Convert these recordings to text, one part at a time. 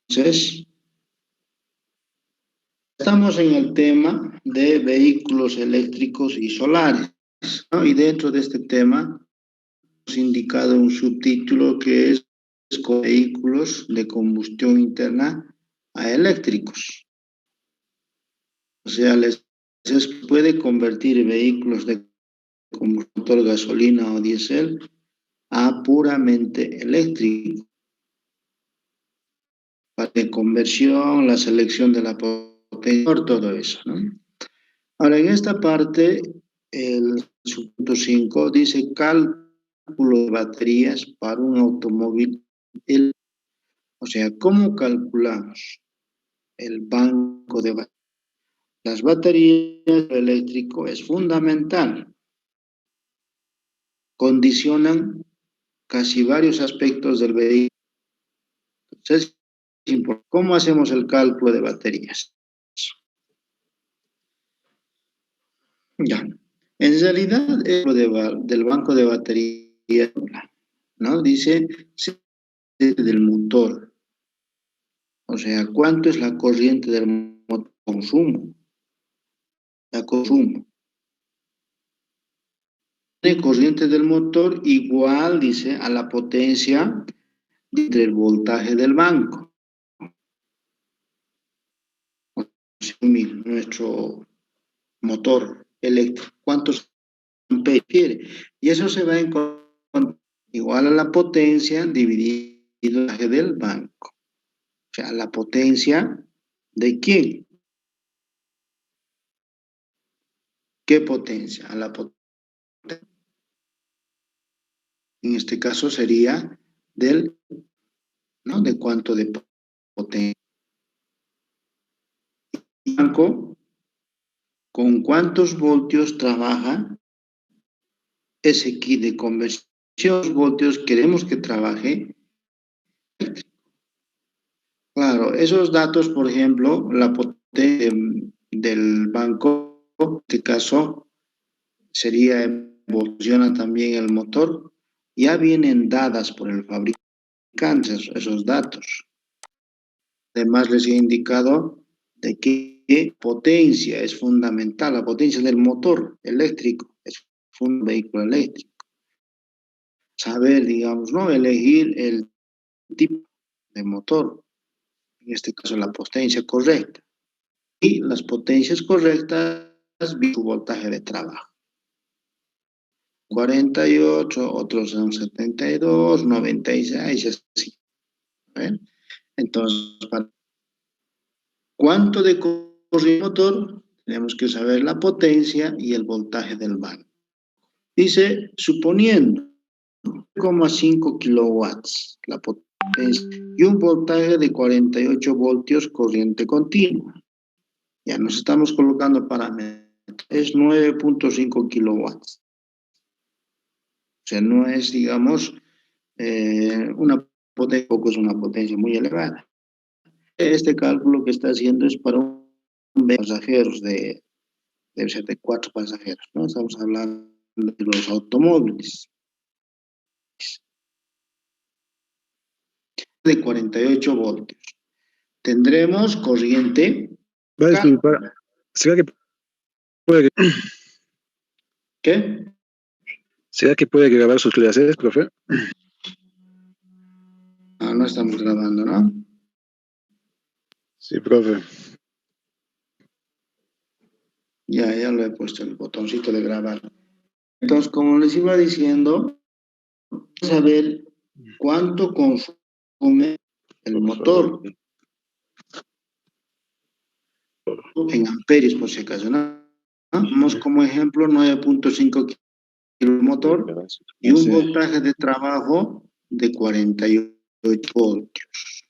Entonces, estamos en el tema de vehículos eléctricos y solares, ¿no? Y dentro de este tema hemos indicado un subtítulo que es con vehículos de combustión interna a eléctricos. O sea, se puede convertir vehículos de combustión gasolina o diésel a puramente eléctrico. De conversión, la selección de la potencia, todo eso, ¿no? Ahora, en esta parte, el punto 5 dice cálculo de baterías para un automóvil. O sea, ¿cómo calculamos el banco de baterías? Las baterías eléctrico es fundamental. Condicionan casi varios aspectos del vehículo. Entonces, ¿cómo hacemos el cálculo de baterías? Ya. En realidad, del banco de baterías, ¿no? Dice del motor. O sea, ¿cuánto es la corriente del motor? Consumo. La consumo. De corriente del motor igual, dice, a la potencia entre el voltaje del banco. Nuestro motor eléctrico. ¿Cuántos amperios quiere? Y eso se va a encontrar igual a la potencia dividido el voltaje del banco. O sea, la potencia de quién. ¿Qué potencia? A la potencia. En este caso sería del, ¿no? De cuánto de potencia. Banco, ¿con cuántos voltios trabaja ese kit de conversión? Voltios queremos que trabaje. Claro, esos datos, por ejemplo, la potencia del banco, en este caso, sería, evoluciona también el motor, ya vienen dadas por el fabricante esos datos. Además, les he indicado de qué potencia es fundamental, la potencia del motor eléctrico, es un vehículo eléctrico. Saber, digamos, ¿no? Elegir el tipo de motor, en este caso la potencia correcta. Y las potencias correctas, su voltaje de trabajo. 48, otros son 72, 96, así. ¿Ven? Entonces, ¿cuánto de corriente motor? Tenemos que saber la potencia y el voltaje del banco. Dice, suponiendo 0,5 kilowatts la potencia y un voltaje de 48 voltios corriente continua. Ya nos estamos colocando parámetros. Es 9.5 kilowatts. O sea, no es, digamos, una potencia, poco es una potencia muy elevada. Este cálculo que está haciendo es para un pasajeros debe ser de 4 pasajeros, ¿no? Estamos hablando de los automóviles. De 48 voltios. Tendremos corriente. ¿Será que puede, ¿Qué? ¿será que puede grabar sus clases, profe? Ah, no estamos grabando, ¿no? Sí, profe. Ya lo he puesto el botoncito de grabar. Entonces, como les iba diciendo, vamos a ver cuánto consume el motor en amperios, por si acaso, ¿no? Vamos como ejemplo 9.5 kilos motor y un voltaje de trabajo de 48 voltios.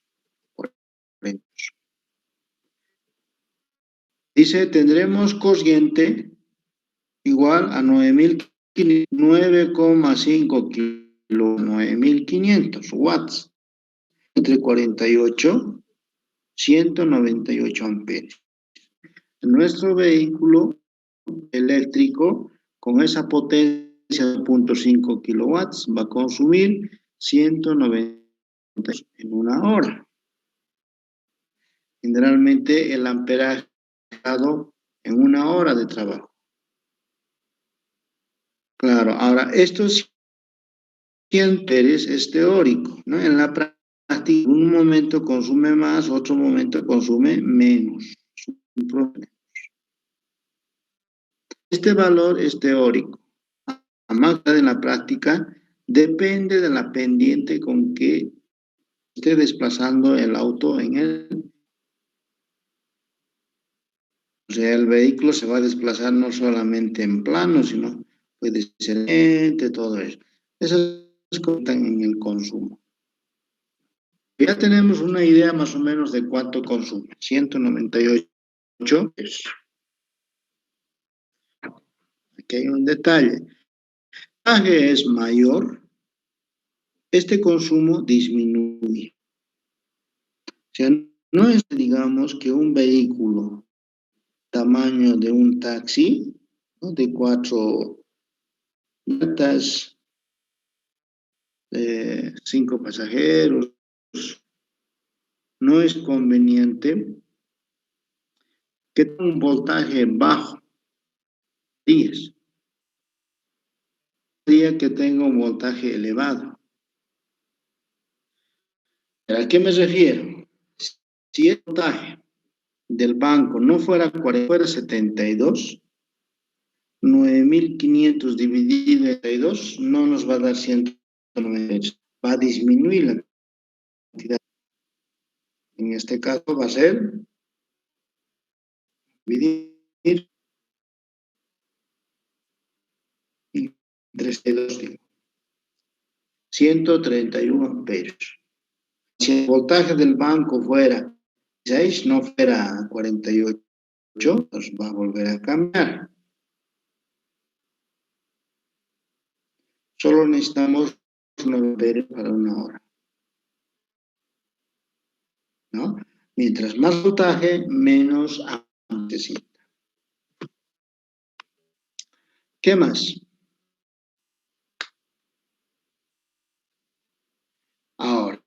Dice, tendremos corriente igual a 9,5 kilos, 9.500 watts, entre 48, 198 amperios. Nuestro vehículo eléctrico, con esa potencia de 0.5 kilowatts, va a consumir 190 en una hora. Generalmente el amperaje dado en 1 hora de trabajo. Claro, ahora esto siempre es teórico, ¿no? En la práctica, un momento consume más, otro momento consume menos. Es un problema. Este valor es teórico. A más tarde en la práctica, depende de la pendiente con que esté desplazando el auto en él. O sea, el vehículo se va a desplazar no solamente en plano, sino puede ser lente, todo eso. Esas cuentan en el consumo. Ya tenemos una idea más o menos de cuánto consume. 198. Aquí hay un detalle. El voltaje es mayor, este consumo disminuye. O sea, no es, digamos, que un vehículo tamaño de un taxi, ¿no? De 4 llantas, 5 pasajeros, no es conveniente que tenga un voltaje bajo, 10, que tenga un voltaje elevado. ¿A qué me refiero? Si el voltaje del banco no fuera 40, fuera 72, 9.500 dividido entre 2 no nos va a dar 198, va a disminuir la cantidad. En este caso va a ser dividir entre 2, 131 amperios. Si el voltaje del banco fuera 6, no fuera 48, nos va a volver a cambiar. Solo necesitamos 9 amperios para 1 hora, ¿no? Mientras más voltaje, menos necesita. ¿Qué más? Ahora,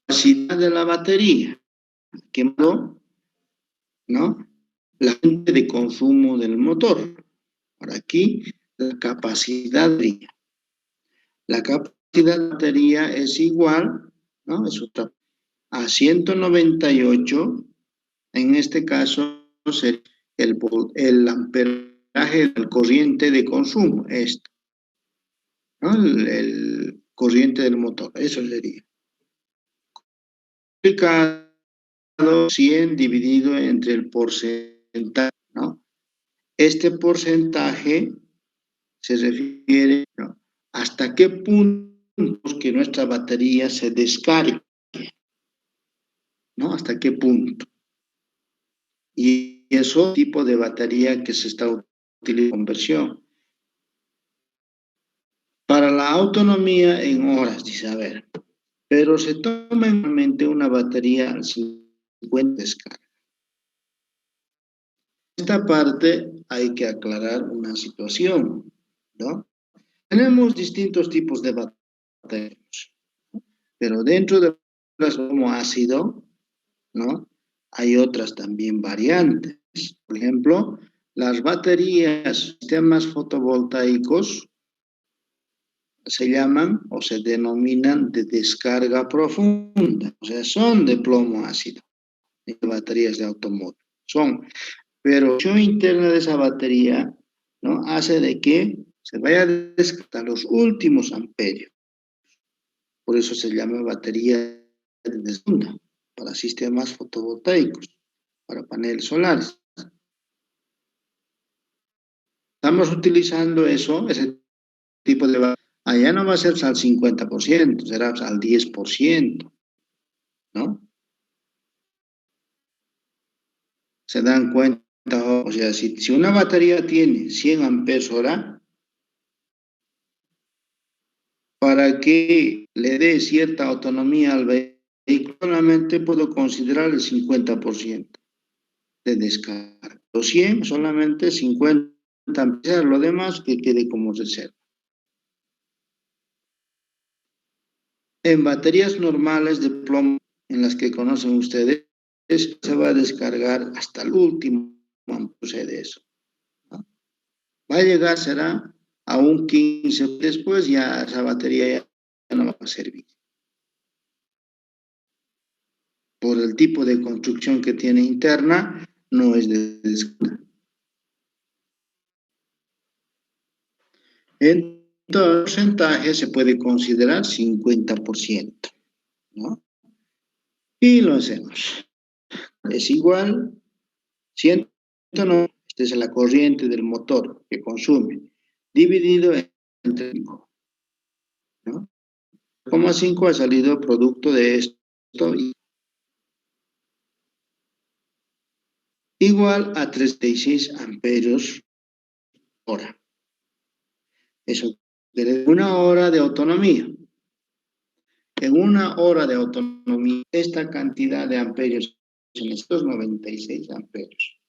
capacidad de la batería. ¿Qué modo? ¿No? La fuente de consumo del motor. Por aquí, la capacidad de la capacidad de la batería es igual, ¿no? Es otra, a 198, en este caso, sería el amperaje del corriente de consumo, ¿no? El corriente del motor, eso sería. Multiplicado 100 dividido entre el porcentaje, ¿no? Este porcentaje se refiere, ¿no? Hasta qué punto que nuestra batería se descargue, ¿no? Hasta qué punto. Y eso tipo de batería que se está utilizando en conversión. Para la autonomía en horas, dice, a ver, pero se toma en mente una batería al 50 descarga. Esta parte hay que aclarar una situación, ¿no? Tenemos distintos tipos de baterías, pero dentro de las como ácido, ¿no? Hay otras también variantes. Por ejemplo, las baterías, sistemas fotovoltaicos, se llaman o se denominan de descarga profunda, o sea, son de plomo ácido, de baterías de automóvil, son, pero la función interna de esa batería, ¿no? Hace de que se vaya a descargar los últimos amperios, por eso se llama batería de descarga para sistemas fotovoltaicos, para paneles solares. Estamos utilizando ese tipo de batería. Allá no va a ser al 50%, será al 10%, ¿no? Se dan cuenta, o sea, si una batería tiene 100 amperes hora, para que le dé cierta autonomía al vehículo, solamente puedo considerar el 50% de descarga. Los 100, solamente 50 amperes, lo demás que quede como reserva. En baterías normales de plomo, en las que conocen ustedes, se va a descargar hasta el último ampere de eso, ¿no? Va a llegar, será a un 15, después ya esa batería ya no va a servir. Por el tipo de construcción que tiene interna, no es de descarga. Entonces, el porcentaje se puede considerar 50%, ¿no? Y lo hacemos. Es igual, 109, esta es la corriente del motor que consume, dividido entre 5, ¿no? 0,5 ha salido producto de esto, igual a 36 amperios hora. Eso quiere decir 1 hora de autonomía. En 1 hora de autonomía, esta cantidad de amperios, en estos 96 amperios.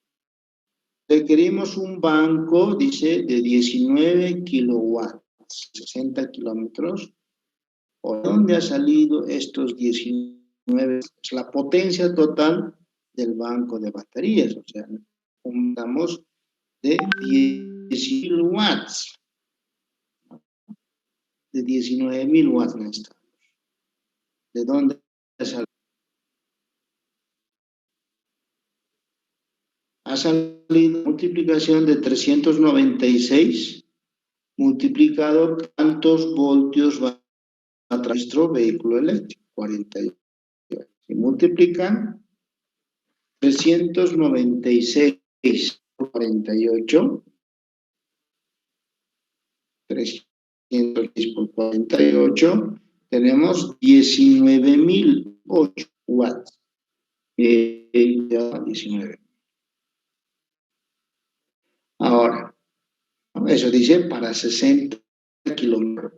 Requerimos un banco, dice, de 19 kilowatts, 60 kilómetros. ¿Por dónde ha salido estos 19? Es la potencia total del banco de baterías, o sea, juntamos de 10.000 watts, de 19.000 watts necesitamos. ¿De dónde ha salido? Ha salido multiplicación de 396 multiplicado cuántos voltios va a nuestro vehículo eléctrico, 48. Si multiplican 396 por 48, 306 por 48, tenemos 19.008 watts. 19. Ahora, eso dice para 60 kilómetros.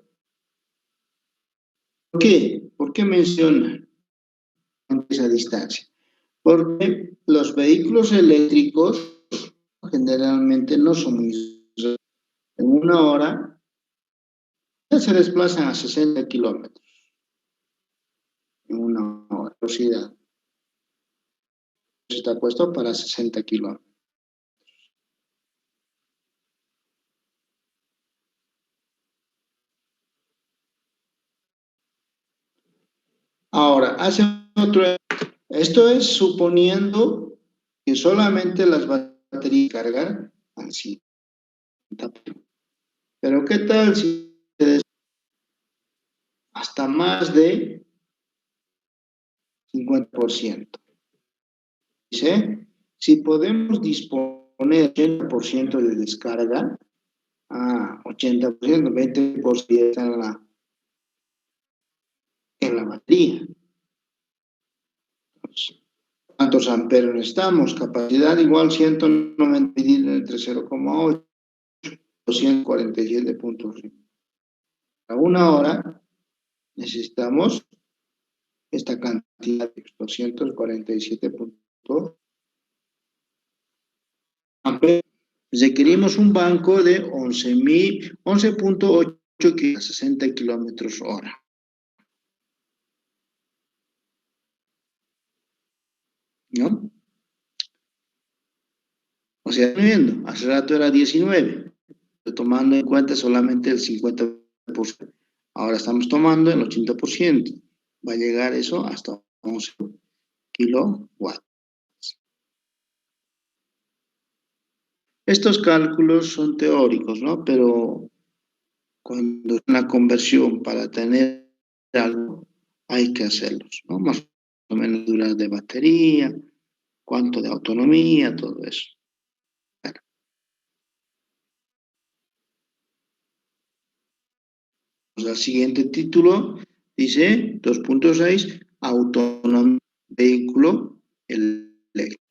¿Por qué? ¿Por qué menciona esa distancia? Porque los vehículos eléctricos generalmente no son muy... En 1 hora ya se desplazan a 60 kilómetros. En 1 hora, velocidad. Está puesto para 60 kilómetros. Ahora, hace otro... Esto es suponiendo que solamente las baterías cargan al 50%. Pero ¿qué tal si hasta más de 50%? Dice, si podemos disponer 80% de descarga, 80%, 20% está en la batería. ¿Cuántos amperes necesitamos? Capacidad igual 190 dividido entre 0,8, 247.5. A 1 hora necesitamos esta cantidad de 247.5 amperes. Requerimos un banco de 11.8 a 60 kilómetros hora. ¿No? O sea, viendo, hace rato era 19, tomando en cuenta solamente el 50%. Ahora estamos tomando el 80%. Va a llegar eso hasta 11 kilowatts. Estos cálculos son teóricos, ¿no? Pero cuando es una conversión para tener algo, hay que hacerlos, ¿no? Más o menos duras de batería, cuánto de autonomía, todo eso. Bueno. El siguiente título dice 2.6, autonomía vehículo eléctrico.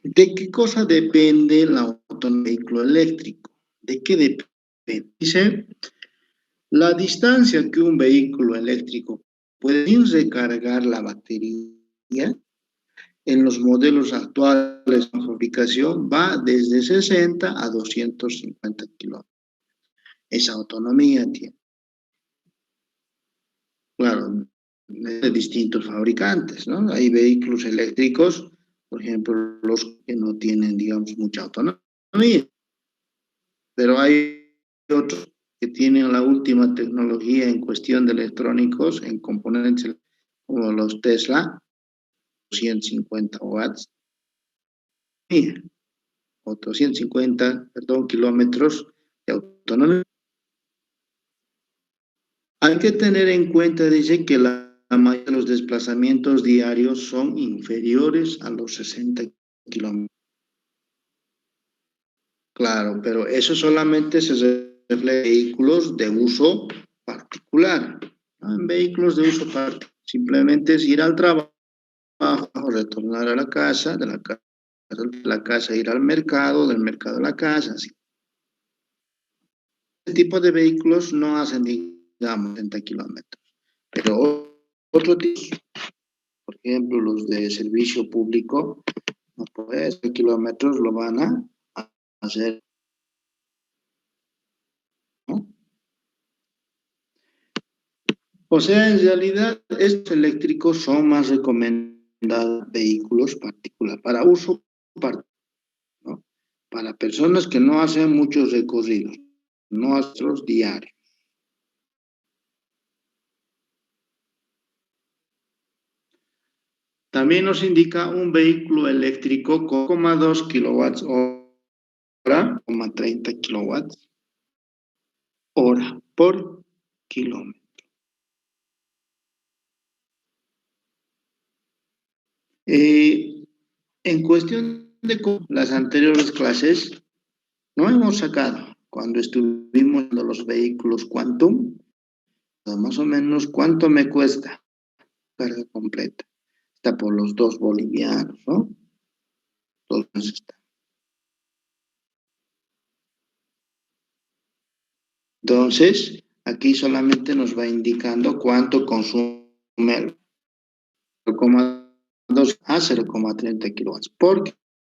¿De qué cosa depende la autonomía del vehículo eléctrico? ¿De qué depende? Dice, la distancia que un vehículo eléctrico puede recargar la batería en los modelos actuales de fabricación va desde 60 a 250 kilómetros. Esa autonomía tiene. de distintos fabricantes, ¿no? Hay vehículos eléctricos, por ejemplo, los que no tienen, digamos, mucha autonomía, pero hay otros que tienen la última tecnología en cuestión de electrónicos, en componentes como los Tesla, 150 watts, o 250, perdón, kilómetros de autonomía. Hay que tener en cuenta, dice, que la mayoría de los desplazamientos diarios son inferiores a los 60 kilómetros. Claro, pero eso solamente se refleja en vehículos de uso particular. ¿No? En vehículos de uso particular, simplemente es ir al trabajo, retornar a la casa, de la casa ir al mercado, del mercado a la casa, así. Este tipo de vehículos no hacen, digamos, 60 kilómetros. Pero otro tipo, por ejemplo, los de servicio público, no pues, kilómetros lo van a hacer, ¿no? O sea, en realidad, estos eléctricos son más recomendados vehículos particulares, para uso particular, ¿no? Para personas que no hacen muchos recorridos, no hacen los diarios. También nos indica un vehículo eléctrico con 0,2 kilowatts hora, 30 kilowatts hora por kilómetro. En cuestión de las anteriores clases, no hemos sacado, cuando estuvimos en los vehículos Quantum, más o menos cuánto me cuesta carga completa. Está por los 2 bolivianos, ¿no? Está. Entonces, aquí solamente nos va indicando cuánto consume el 0,2 a 0,30 kilowatts por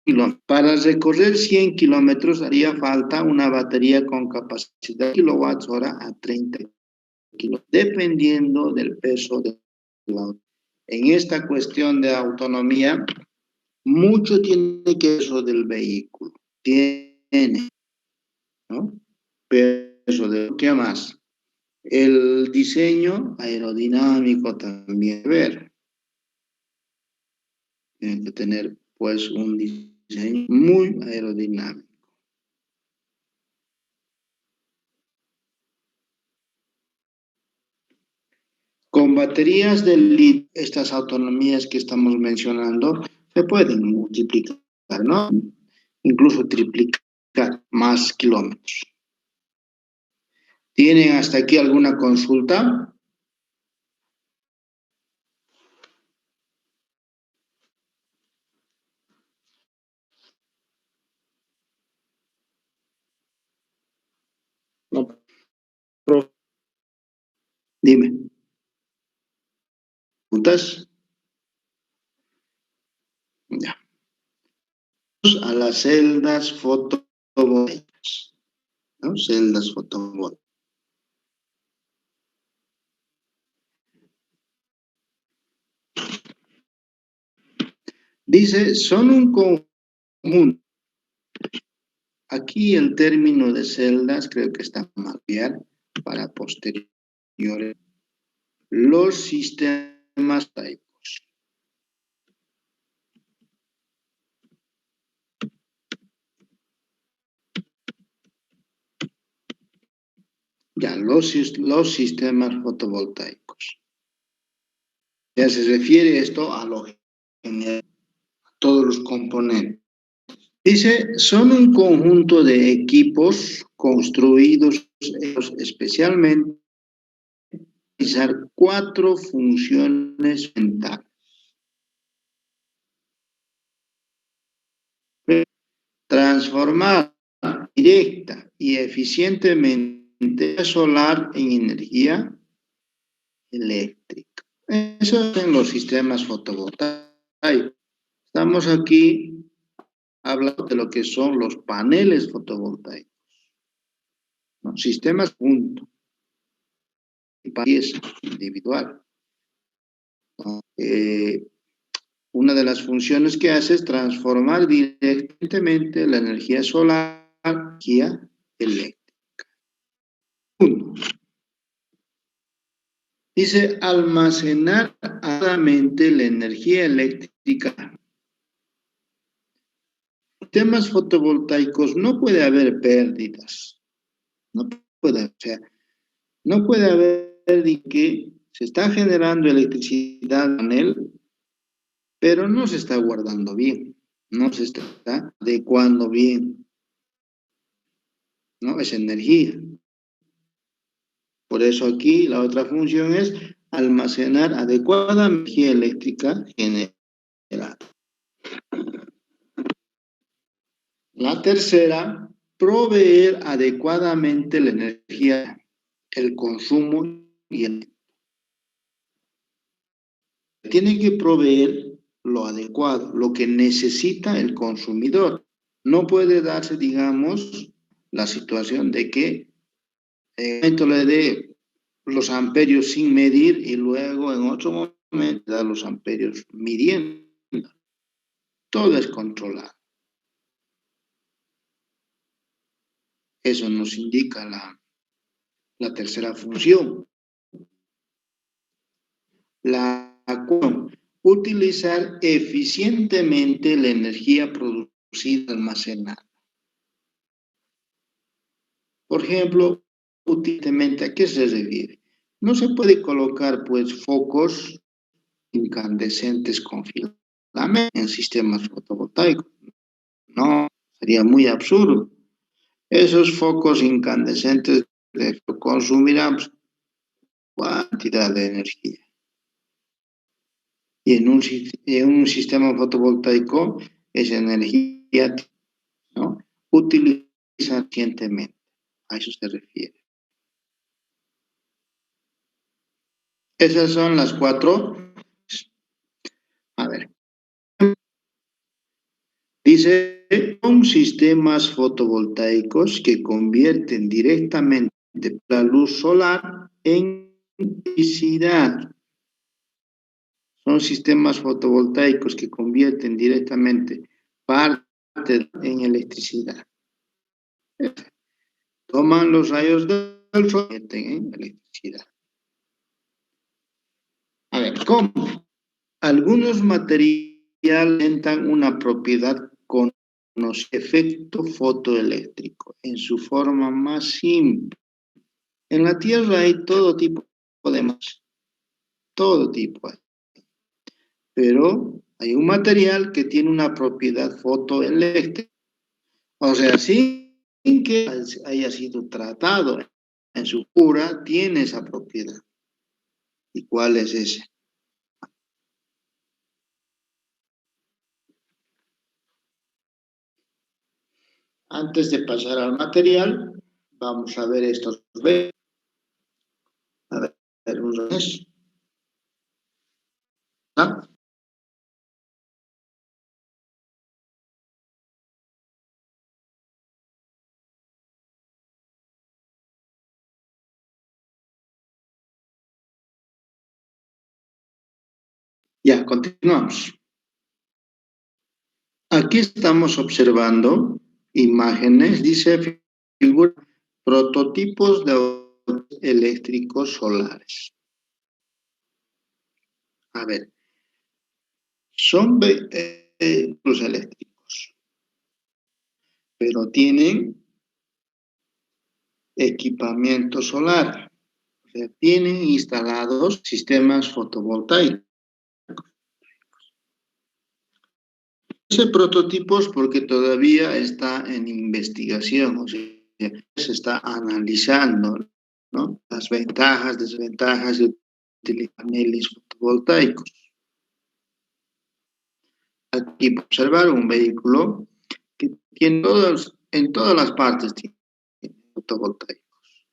kilómetro. Para recorrer 100 kilómetros haría falta una batería con capacidad de kilowatts hora a 30 kilómetros, dependiendo del peso del auto. En esta cuestión de autonomía, mucho tiene que ver eso del vehículo. Tiene, ¿no? Peso de, ¿qué más? El diseño aerodinámico también ver. Tiene que tener, pues, un diseño muy aerodinámico. Con baterías de litio, estas autonomías que estamos mencionando se pueden multiplicar, ¿no? Incluso triplicar más kilómetros. ¿Tienen hasta aquí alguna consulta? No, dime. ¿Preguntas? Ya. A las celdas fotovoltaicas, ¿no? Celdas fotovoltaicas. Dice, son un conjunto. Aquí el término de celdas creo que está mal bien para posteriores. Los sistemas taicos. Ya, los sistemas fotovoltaicos. Ya se refiere esto a lo general, a todos los componentes. Dice, son un conjunto de equipos construidos especialmente para realizar 4 funciones fundamentales. Transformar directa y eficientemente solar en energía eléctrica. Eso en los sistemas fotovoltaicos. Estamos aquí hablando de lo que son los paneles fotovoltaicos, ¿no? Sistemas punto y pieza individual. Una de las funciones que hace es transformar directamente la energía solar en energía eléctrica. Uno. Dice almacenar adecuadamente la energía eléctrica. En sistemas fotovoltaicos no puede haber pérdidas. No puede, o sea, no puede haber que se está generando electricidad en él, pero no se está guardando bien, no se está adecuando bien, ¿no? Es energía. Por eso aquí la otra función es almacenar adecuada energía eléctrica generada. La tercera, proveer adecuadamente la energía, el consumo y el... Tiene que proveer lo adecuado, lo que necesita el consumidor. No puede darse, digamos, la situación de que en un momento le dé los amperios sin medir y luego en otro momento da los amperios midiendo. Todo es controlado. Eso nos indica la tercera función. La cuarta, utilizar eficientemente la energía producida almacenada. Por ejemplo, útilmente, ¿a qué se refiere? No se puede colocar, pues, focos incandescentes con filamento en sistemas fotovoltaicos. No, sería muy absurdo. Esos focos incandescentes consumirán cantidad de energía. Y en un sistema fotovoltaico, esa energía, ¿no? Utiliza eficientemente. A eso se refiere. Esas son las cuatro. A ver. Dice, son sistemas fotovoltaicos que convierten directamente la luz solar en electricidad. Son sistemas fotovoltaicos que convierten directamente parte en electricidad. Toman los rayos del sol y convierten en electricidad. A ver, ¿cómo? Algunos materiales presentan una propiedad con efecto fotoeléctrico en su forma más simple. En la Tierra hay todo tipo de materiales, todo tipo hay. Pero hay un material que tiene una propiedad fotoeléctrica, o sea, sin que haya sido tratado en su cura, tiene esa propiedad. ¿Y cuál es ese? Antes de pasar al material, vamos a ver estos. A ver, un mes. ¿Ah? Ya, continuamos. Aquí estamos observando imágenes, dice figura, prototipos de eléctricos solares. A ver, son vehículos eléctricos, pero tienen equipamiento solar, o sea, tienen instalados sistemas fotovoltaicos. Ese prototipo es porque todavía está en investigación, o sea, se está analizando, ¿no? Las ventajas, desventajas de utilizar paneles fotovoltaicos. Aquí observar un vehículo que tiene en todas las partes tiene fotovoltaicos.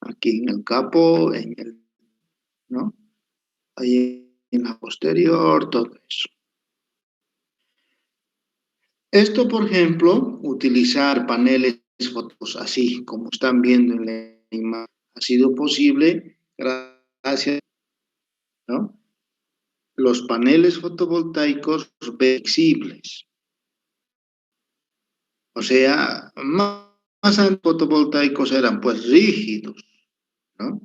Aquí en el capó, ¿no? Ahí en la posterior, todo eso. Esto, por ejemplo, utilizar paneles fotos así como están viendo en la imagen, ha sido posible gracias, ¿no? los paneles fotovoltaicos flexibles. O sea, más antes fotovoltaicos eran pues rígidos, ¿no?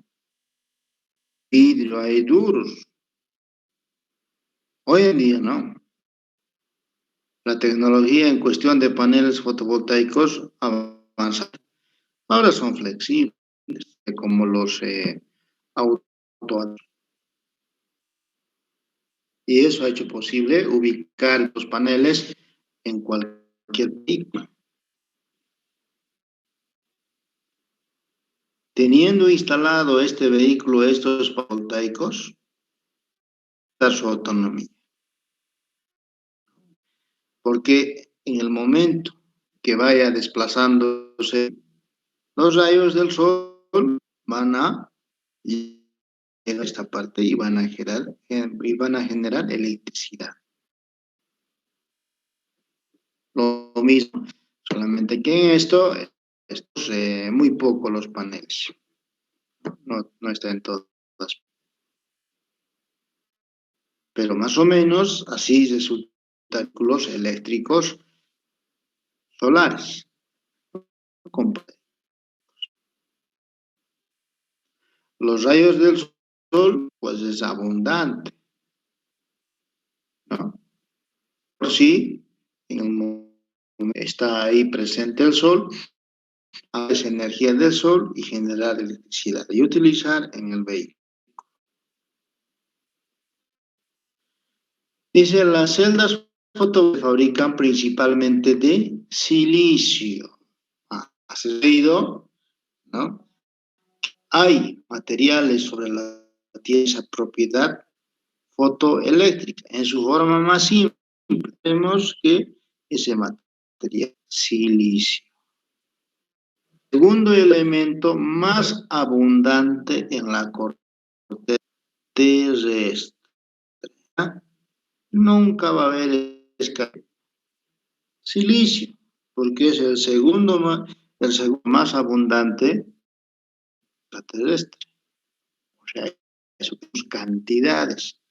Vidrio ahí duros. Hoy en día no. La tecnología en cuestión de paneles fotovoltaicos avanza. Ahora son flexibles, como los autos. Y eso ha hecho posible ubicar los paneles en cualquier vehículo. Teniendo instalado este vehículo, estos fotovoltaicos, da su autonomía. Porque en el momento que vaya desplazándose, los rayos del sol van a llegar a esta parte y van a generar electricidad. Lo mismo, solamente que en esto es muy poco los paneles. No está en todas. Pero más o menos así resultan vehículos eléctricos solares. Los rayos del sol, pues es abundante, ¿no? Por sí, en el momento está ahí presente el sol, hacer energía del sol y generar electricidad y utilizar en el vehículo. Dice, las celdas fotovoltaicas se fabrican principalmente de silicio. ¿Has leído? ¿No? Hay materiales sobre la Tierra esa propiedad fotoeléctrica. En su forma más simple, vemos que ese material, silicio. Segundo elemento más abundante en la corteza terrestre. Nunca va a haber silicio, porque es el segundo más abundante terrestre. O sea, son cantidades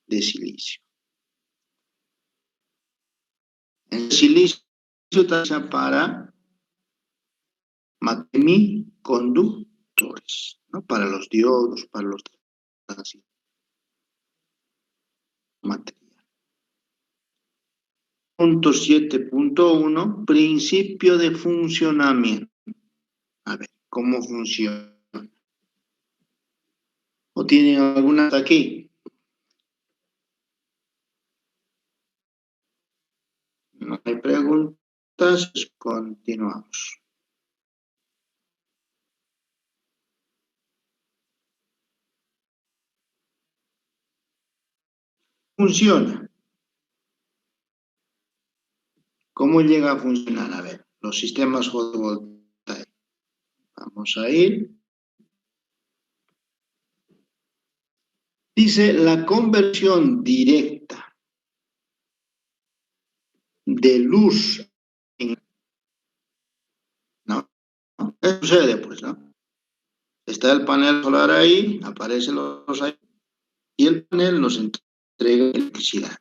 de silicio. El silicio está para semiconductores, ¿no? Para los diodos, para los material. Punto 7.1, principio de funcionamiento. A ver, ¿cómo funciona? ¿O tienen alguna hasta aquí? No hay preguntas, pues continuamos. Funciona. ¿Cómo llega a funcionar? A ver, los sistemas fotovoltaicos. Vamos a ir. Dice la conversión directa de luz en... No, ¿qué sucede? Pues, ¿no? Está el panel solar ahí, aparecen los rayos y el panel nos entrega electricidad.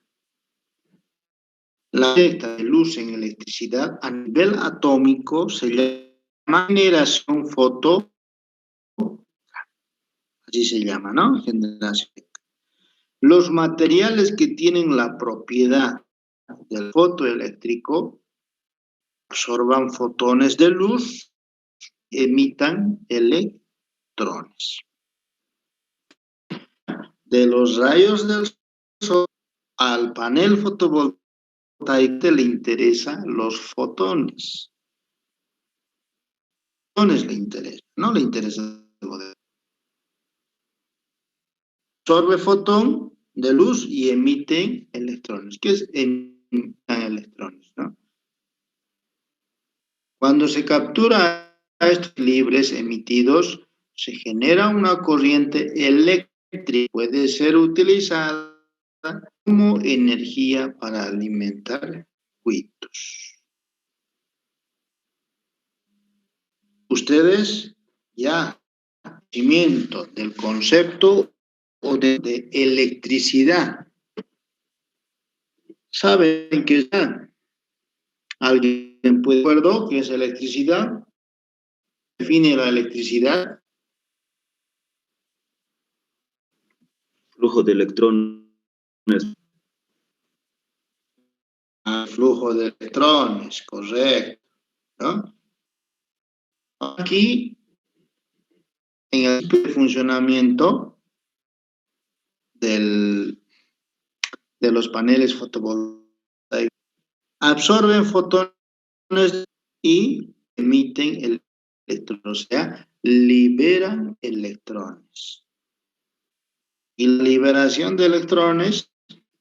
La directa de luz en electricidad a nivel atómico se llama generación foto, así se llama, ¿no? Generación. Los materiales que tienen la propiedad del fotoeléctrico absorban fotones de luz, emitan electrones. De los rayos del sol al panel fotovoltaico le interesan los fotones. Fotones le interesan, no le interesa el modelo. Absorbe fotón de luz y emite electrones. ¿Qué es emitir electrones? ¿No? Cuando se captura a estos libres emitidos, se genera una corriente eléctrica que puede ser utilizada como energía para alimentar circuitos. Ustedes ya conocimiento del concepto o de electricidad ¿Saben qué es? ¿Alguien puede de acuerdo qué es electricidad? Define la electricidad. Flujo de electrones. Flujo de electrones, correcto, ¿no? Aquí, en el funcionamiento de los paneles fotovoltaicos, absorben fotones y emiten electrones, o sea, liberan electrones. Y la liberación de electrones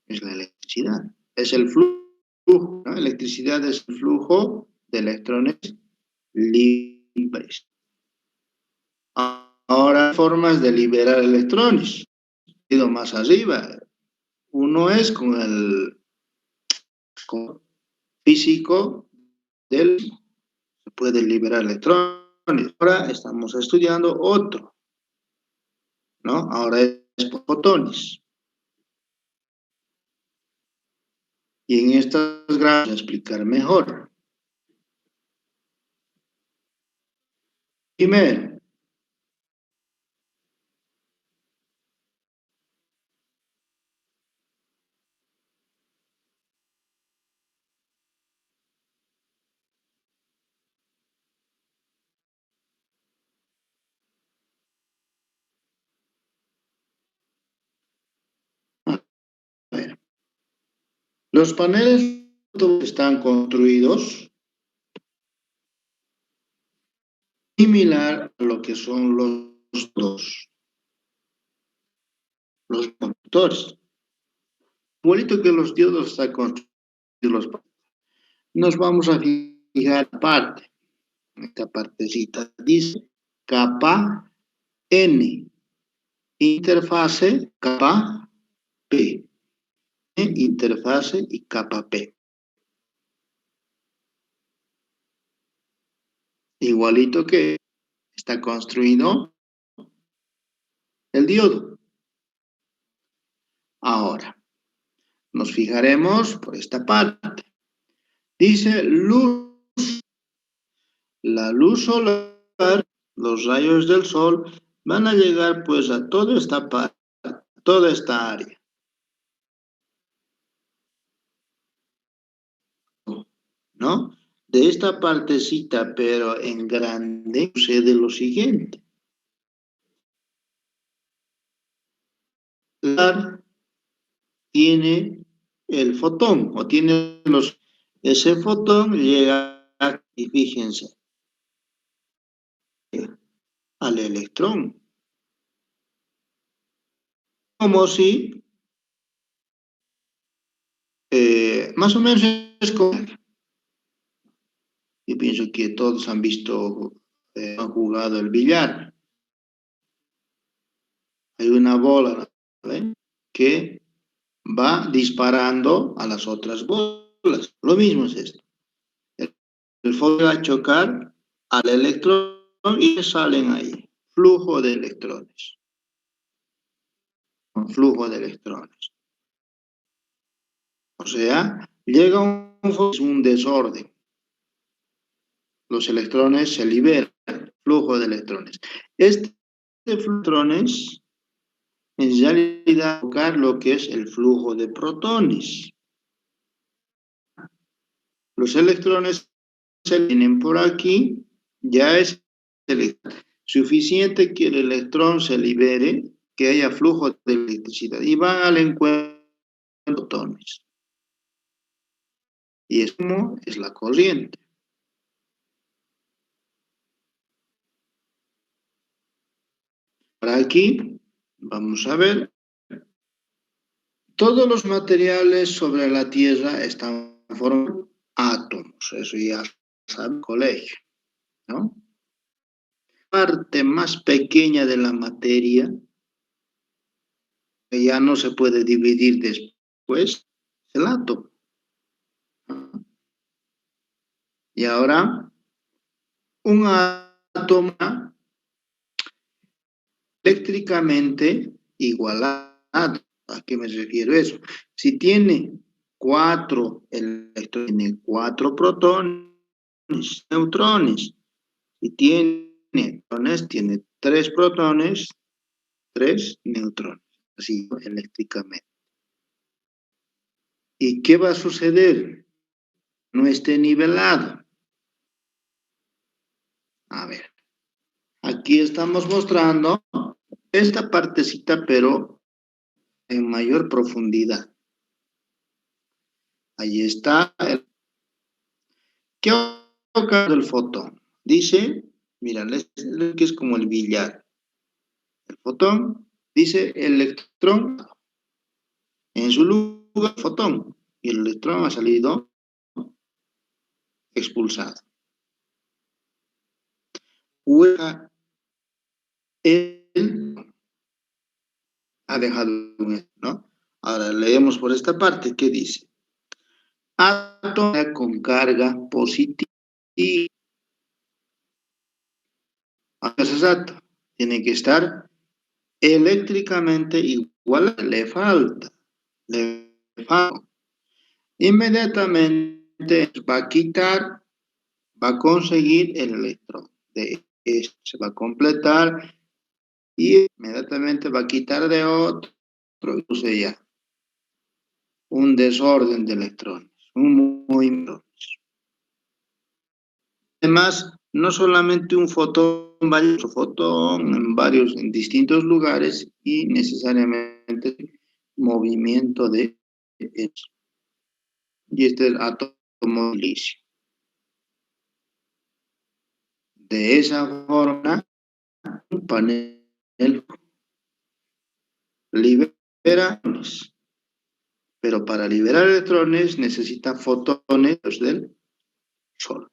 es la electricidad, es el flujo, ¿no? Electricidad es el flujo de electrones libres. Ahora hay formas de liberar electrones. Ido más arriba. Uno es con el físico del se puede liberar electrones. Ahora estamos estudiando otro, ¿no? Ahora es por fotones. Y en estas gráficas voy a explicar mejor. Primero, los paneles están construidos similar a lo que son los conductores. Igualito que los diodos están construidos los paneles. Nos vamos a fijar aparte. Esta partecita dice capa N, interfase capa P, interfase y capa P. Igualito que está construido el diodo. Ahora, nos fijaremos por esta parte. Dice luz. La luz solar, los rayos del sol, van a llegar pues a toda esta parte, toda esta área. ¿No? De esta partecita, pero en grande, sucede lo siguiente. Tiene el fotón, o tiene ese fotón llega aquí, fíjense, al electrón. Como si, más o menos es como, yo pienso que todos han visto, han jugado el billar. Hay una bola, ¿vale? Que va disparando a las otras bolas. Lo mismo es esto. El fotón va a chocar al electrón y salen ahí. Flujo de electrones. Flujo de electrones. O sea, llega un desorden. Los electrones se liberan. Flujo de electrones. Este flujo de electrones en realidad tocar lo que es el flujo de protones. Los electrones se vienen por aquí, ya es suficiente que el electrón se libere, que haya flujo de electricidad y van al encuentro de protones. Y es como es la corriente. Para aquí, vamos a ver, todos los materiales sobre la Tierra están formando átomos, eso ya sabe el colegio, ¿no? La parte más pequeña de la materia, que ya no se puede dividir después, es el átomo. Y ahora, un átomo eléctricamente igualado. ¿A qué me refiero eso? Si tiene 4 electrones, tiene 4 protones, neutrones. Si tiene neutrones, tiene 3 protones, 3 neutrones, así eléctricamente. ¿Y qué va a suceder? No esté nivelado. A ver, aquí estamos mostrando esta partecita, pero en mayor profundidad. Ahí está. ¿Qué ocurre del fotón? Dice, mira, que es como el billar. El fotón dice electrón en su lugar, fotón, y el electrón ha salido expulsado. Hueca, él ha dejado un, ¿no? Ahora leemos por esta parte, ¿qué dice? Átomo con carga positiva. Exacto. Tiene que estar eléctricamente igual, le falta. Inmediatamente va a quitar, va a conseguir el electrón. De este se va a completar y inmediatamente va a quitar de otro, produce ya un desorden de electrones, un movimiento. Además, no solamente un fotón, varios fotón en distintos lugares y necesariamente movimiento de eso. Y este es el átomo de silicio. De esa forma, un panel libera electrones, pero para liberar electrones necesita fotones del Sol.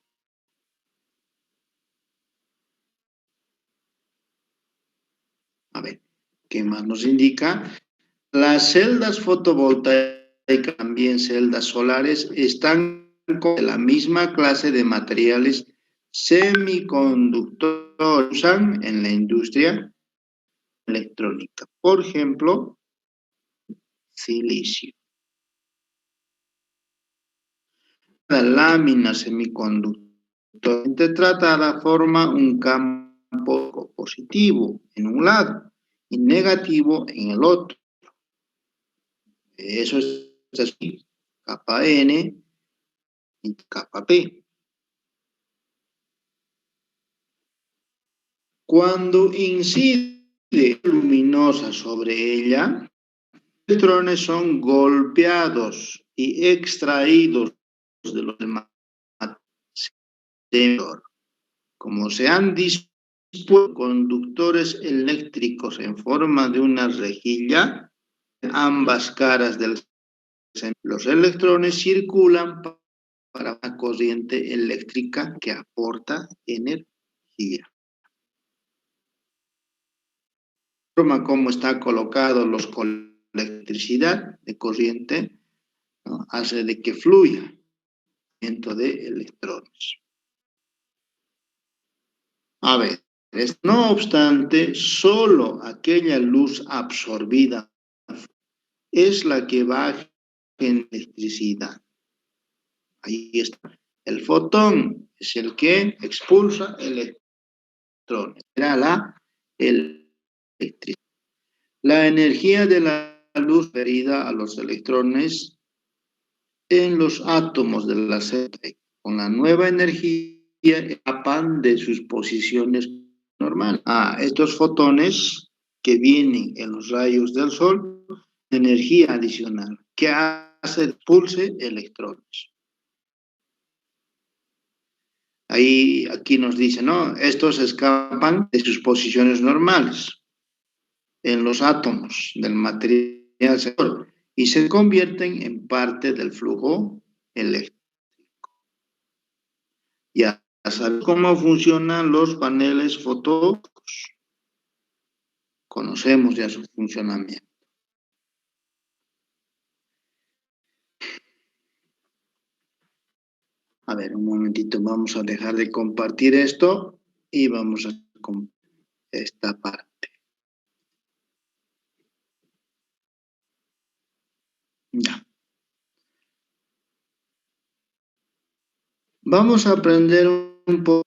A ver, ¿qué más nos indica? Las celdas fotovoltaicas, también celdas solares, están con la misma clase de materiales semiconductores usan en la industria electrónica. Por ejemplo, silicio. La lámina semiconductormente tratada forma un campo positivo en un lado y negativo en el otro. Eso es así, capa N y capa P. Cuando incide luminosa sobre ella, los electrones son golpeados y extraídos de los demás. Como se han dispuesto conductores eléctricos en forma de una rejilla, ambas caras del los electrones circulan para una corriente eléctrica que aporta energía. La forma como está colocado los colectores de electricidad, de corriente, ¿no? Hace de que fluya dentro de electrones. A ver, no obstante, solo aquella luz absorbida es la que va en electricidad. Ahí está. El fotón es el que expulsa electrones. Era la electricidad. La energía de la luz referida a los electrones en los átomos de la celda. Con la nueva energía escapan de sus posiciones normales. Estos fotones que vienen en los rayos del sol, energía adicional, que hace expulse electrones. Ahí, aquí nos dice, ¿no? Estos escapan de sus posiciones normales en los átomos del material solar y se convierten en parte del flujo eléctrico. Ya sabes cómo funcionan los paneles fotovoltaicos. Conocemos ya su funcionamiento. A ver, un momentito, vamos a dejar de compartir esto y vamos a compartir esta parte. Ya. Vamos a aprender un poco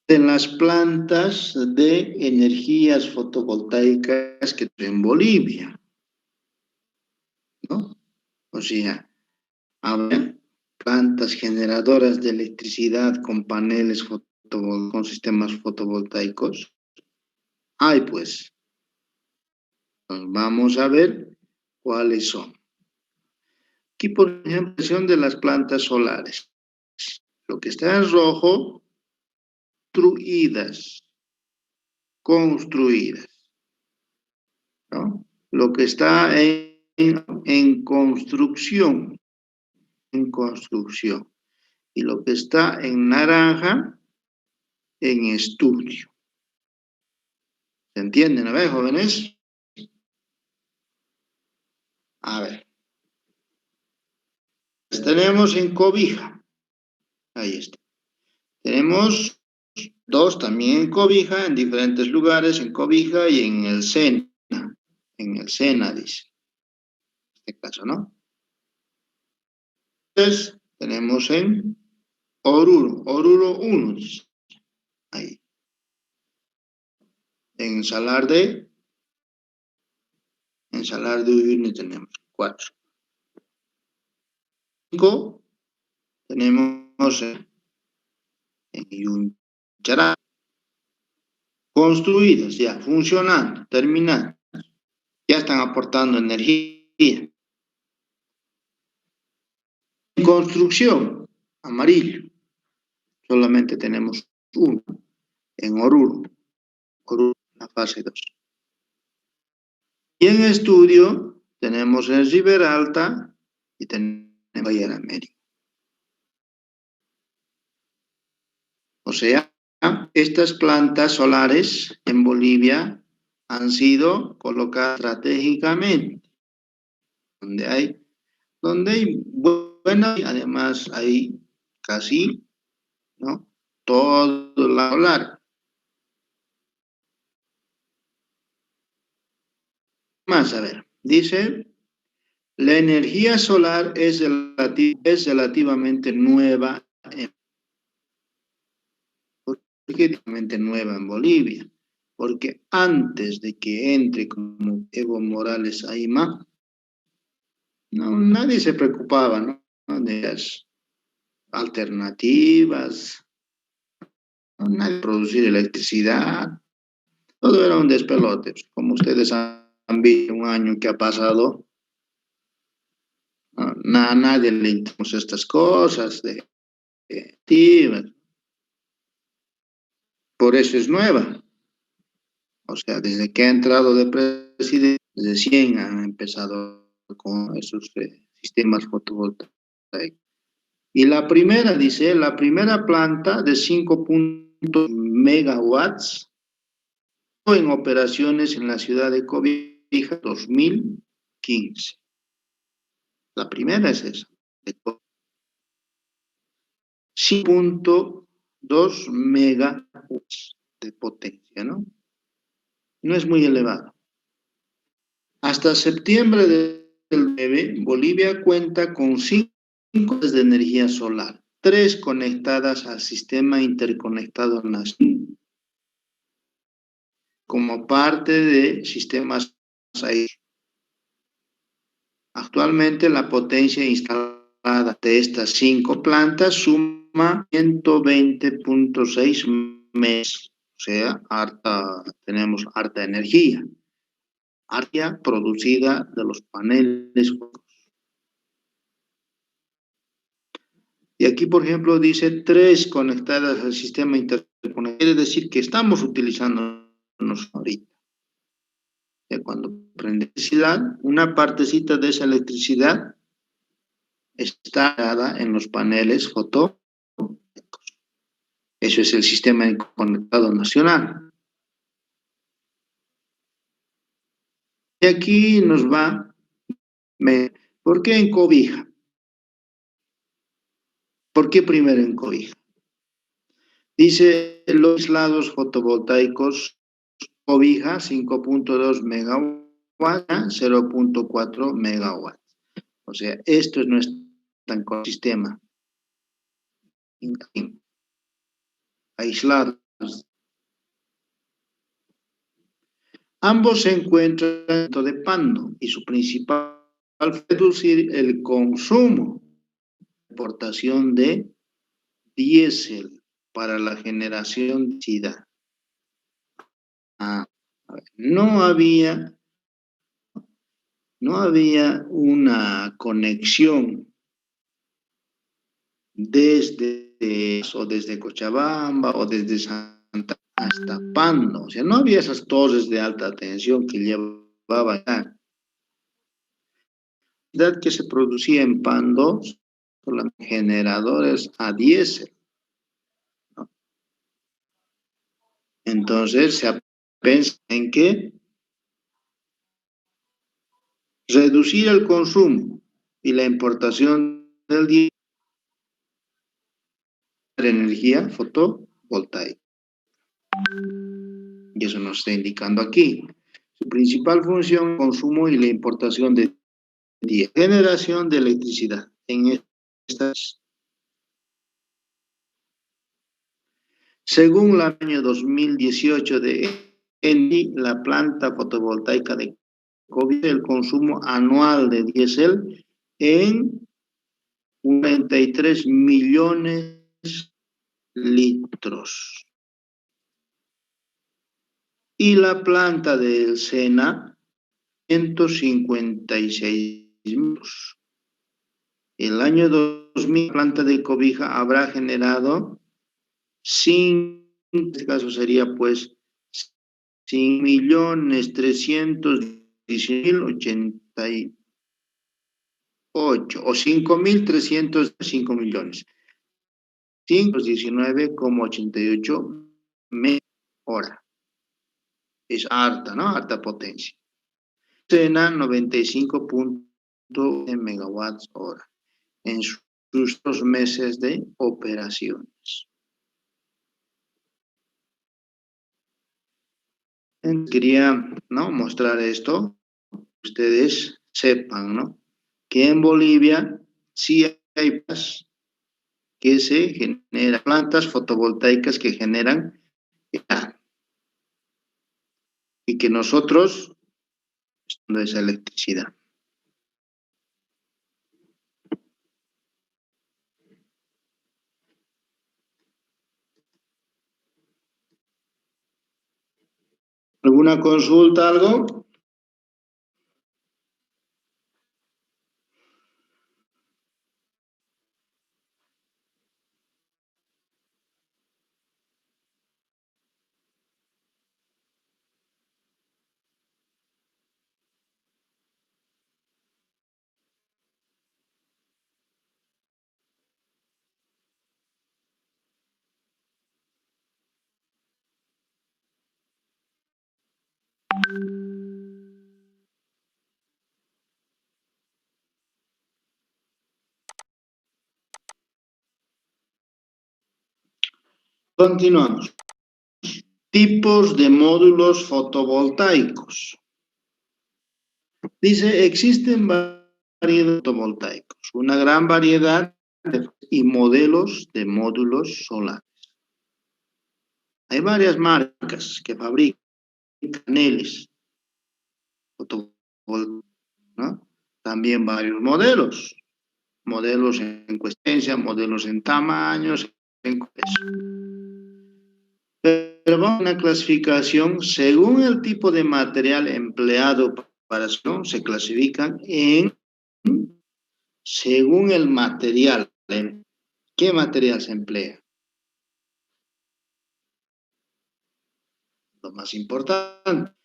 de las plantas de energías fotovoltaicas que en Bolivia, ¿no? O sea, habrá plantas generadoras de electricidad con paneles con sistemas fotovoltaicos. Hay pues, vamos a ver cuáles son. Aquí, por ejemplo, son de las plantas solares. Lo que está en rojo, construidas, ¿no? Lo que está en construcción, y lo que está en naranja, en estudio. ¿Se entienden? A ver, jóvenes. A ver. Tenemos en cobija. Ahí está. Tenemos dos también en cobija, en diferentes lugares, en cobija y en el sena. En el sena, dice. En este caso, ¿no? Entonces, tenemos en Oruro 1, dice. Ahí. En Salar de Uyuni tenemos 4. 5 tenemos en Yunchará. Construidas ya, funcionando, terminando. Ya están aportando energía. En construcción, amarillo. Solamente tenemos uno. En Oruro, la fase 2. Y en estudio tenemos en Riberalta y tenemos Bahía de América. O sea, estas plantas solares en Bolivia han sido colocadas estratégicamente, donde hay buena, además hay casi, ¿no? Todo la solar. Más, a ver, dice, la energía solar es relativamente nueva, relativamente nueva en Bolivia, porque antes de que entre como Evo Morales Aima, no, nadie se preocupaba, ¿no? De las alternativas, no, nadie producir electricidad, todo era un despelote. Como ustedes han visto un año que ha pasado, ¿no? A nadie le interesan estas cosas de activas. Por eso es nueva. O sea, desde que ha entrado de presidente, desde 100 han empezado con esos sistemas fotovoltaicos. Y la primera, dice, la primera planta de 5.0 megawatts en operaciones en la ciudad de Cobija 2015. La primera es esa. 5.2 megawatts de potencia, ¿no? No es muy elevado. Hasta septiembre del 9, Bolivia cuenta con 5 de energía solar, 3 conectadas al sistema interconectado nacional, como parte de sistemas aéreos. Actualmente la potencia instalada de estas 5 plantas suma 120.6 megas, o sea, tenemos harta energía producida de los paneles. Y aquí, por ejemplo, dice 3 conectadas al sistema interconectado. Quiere decir que estamos utilizándonos ahorita. Cuando prende electricidad, una partecita de esa electricidad está dada en los paneles fotovoltaicos. Eso es el sistema interconectado nacional. Y aquí nos va, ¿por qué en cobija? ¿Por qué primero en cobija? Dice los lados fotovoltaicos cobija 5.2 megawatts, 0.4 megawatts. O sea, esto es nuestra con el sistema aislados. Ambos se encuentran dentro de Pando y su principal fue reducir el consumo de importación de diésel para la generación de electricidad. No había una conexión desde Cochabamba o desde Santa hasta Pando. O sea, no había esas torres de alta tensión que llevaban la electricidad que se producía en Pando, son generadores a diésel, ¿no? Entonces se piensa en que reducir el consumo y la importación del diésel de energía fotovoltaica. Y eso nos está indicando aquí. Su principal función, consumo y la importación de generación de electricidad. En estas, según el año 2018 de ENI, la planta fotovoltaica de Cobija, el consumo anual de diésel en 43 millones litros. Y la planta del Sena, 156 litros. El año 2000, la planta de Cobija habrá generado, en este caso sería pues 5.318.088 o 5.305 millones. 519,88 hora. Es harta, ¿no? Harta potencia. Sena 95 megawatts hora en sus 2 meses de operaciones. Quería, ¿no?, mostrar esto, ustedes sepan, ¿no?, que en Bolivia sí hay que se generan plantas fotovoltaicas que generan y que nosotros de esa electricidad. ¿Alguna consulta, algo? Continuamos. Tipos de módulos fotovoltaicos. Dice, existen variedades fotovoltaicos, una gran variedad y modelos de módulos solares. Hay varias marcas que fabrican paneles fotovoltaicos, ¿no? También varios modelos en cuestencia, modelos en tamaños, en peso. Pero vamos a una clasificación según el tipo de material empleado para eso, se clasifican según el material. ¿Qué material se emplea? Lo más importante.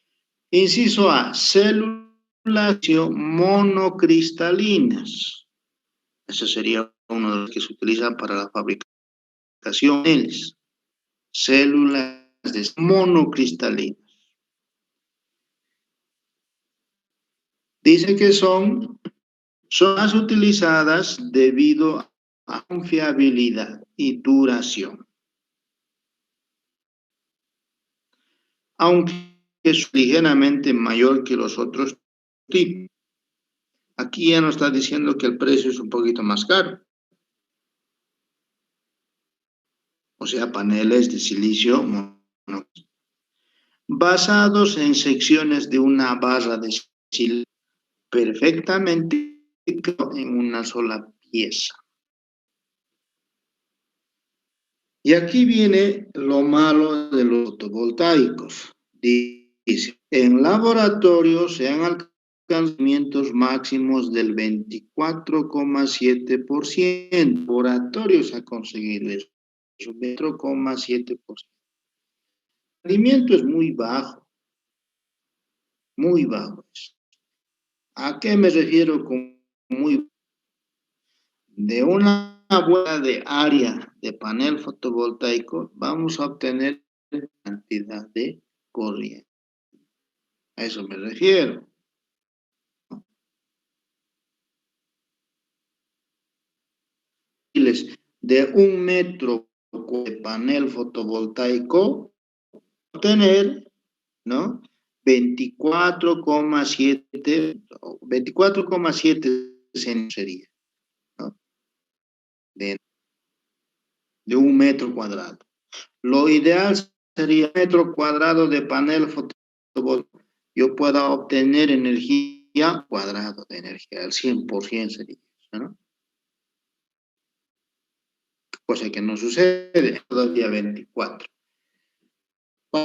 Inciso A, células monocristalinas. Ese sería uno de los que se utilizan para la fabricación de paneles. Células monocristalinas. Dice que son más utilizadas debido a confiabilidad y duración. Aunque es ligeramente mayor que los otros tipos. Aquí ya nos está diciendo que el precio es un poquito más caro. O sea, paneles de silicio basados en secciones de una barra de silicio perfectamente en una sola pieza. Y aquí viene lo malo de los fotovoltaicos. Dice, en laboratorio se han alcanzado máximos del 24,7%. Laboratorios ha conseguido eso, 24,7%. El rendimiento es muy bajo, muy bajo. ¿A qué me refiero con muy bajo? De una buena de área de panel fotovoltaico vamos a obtener cantidad de corriente. A eso me refiero. De 1 metro de panel fotovoltaico, obtener, ¿no? 24,7 sería, ¿no? De 1 metro cuadrado. Lo ideal sería 1 metro cuadrado de panel fotovoltaico. Yo pueda obtener energía cuadrado de energía, al 100% sería eso, ¿no? Cosa que no sucede todavía 24.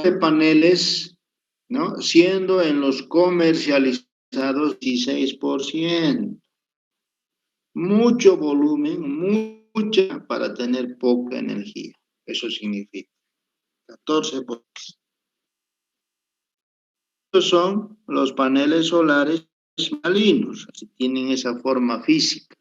De paneles, ¿no? Siendo en los comercializados 16%. Mucho volumen, mucha para tener poca energía. Eso significa 14%. Estos son los paneles solares cristalinos, así tienen esa forma física.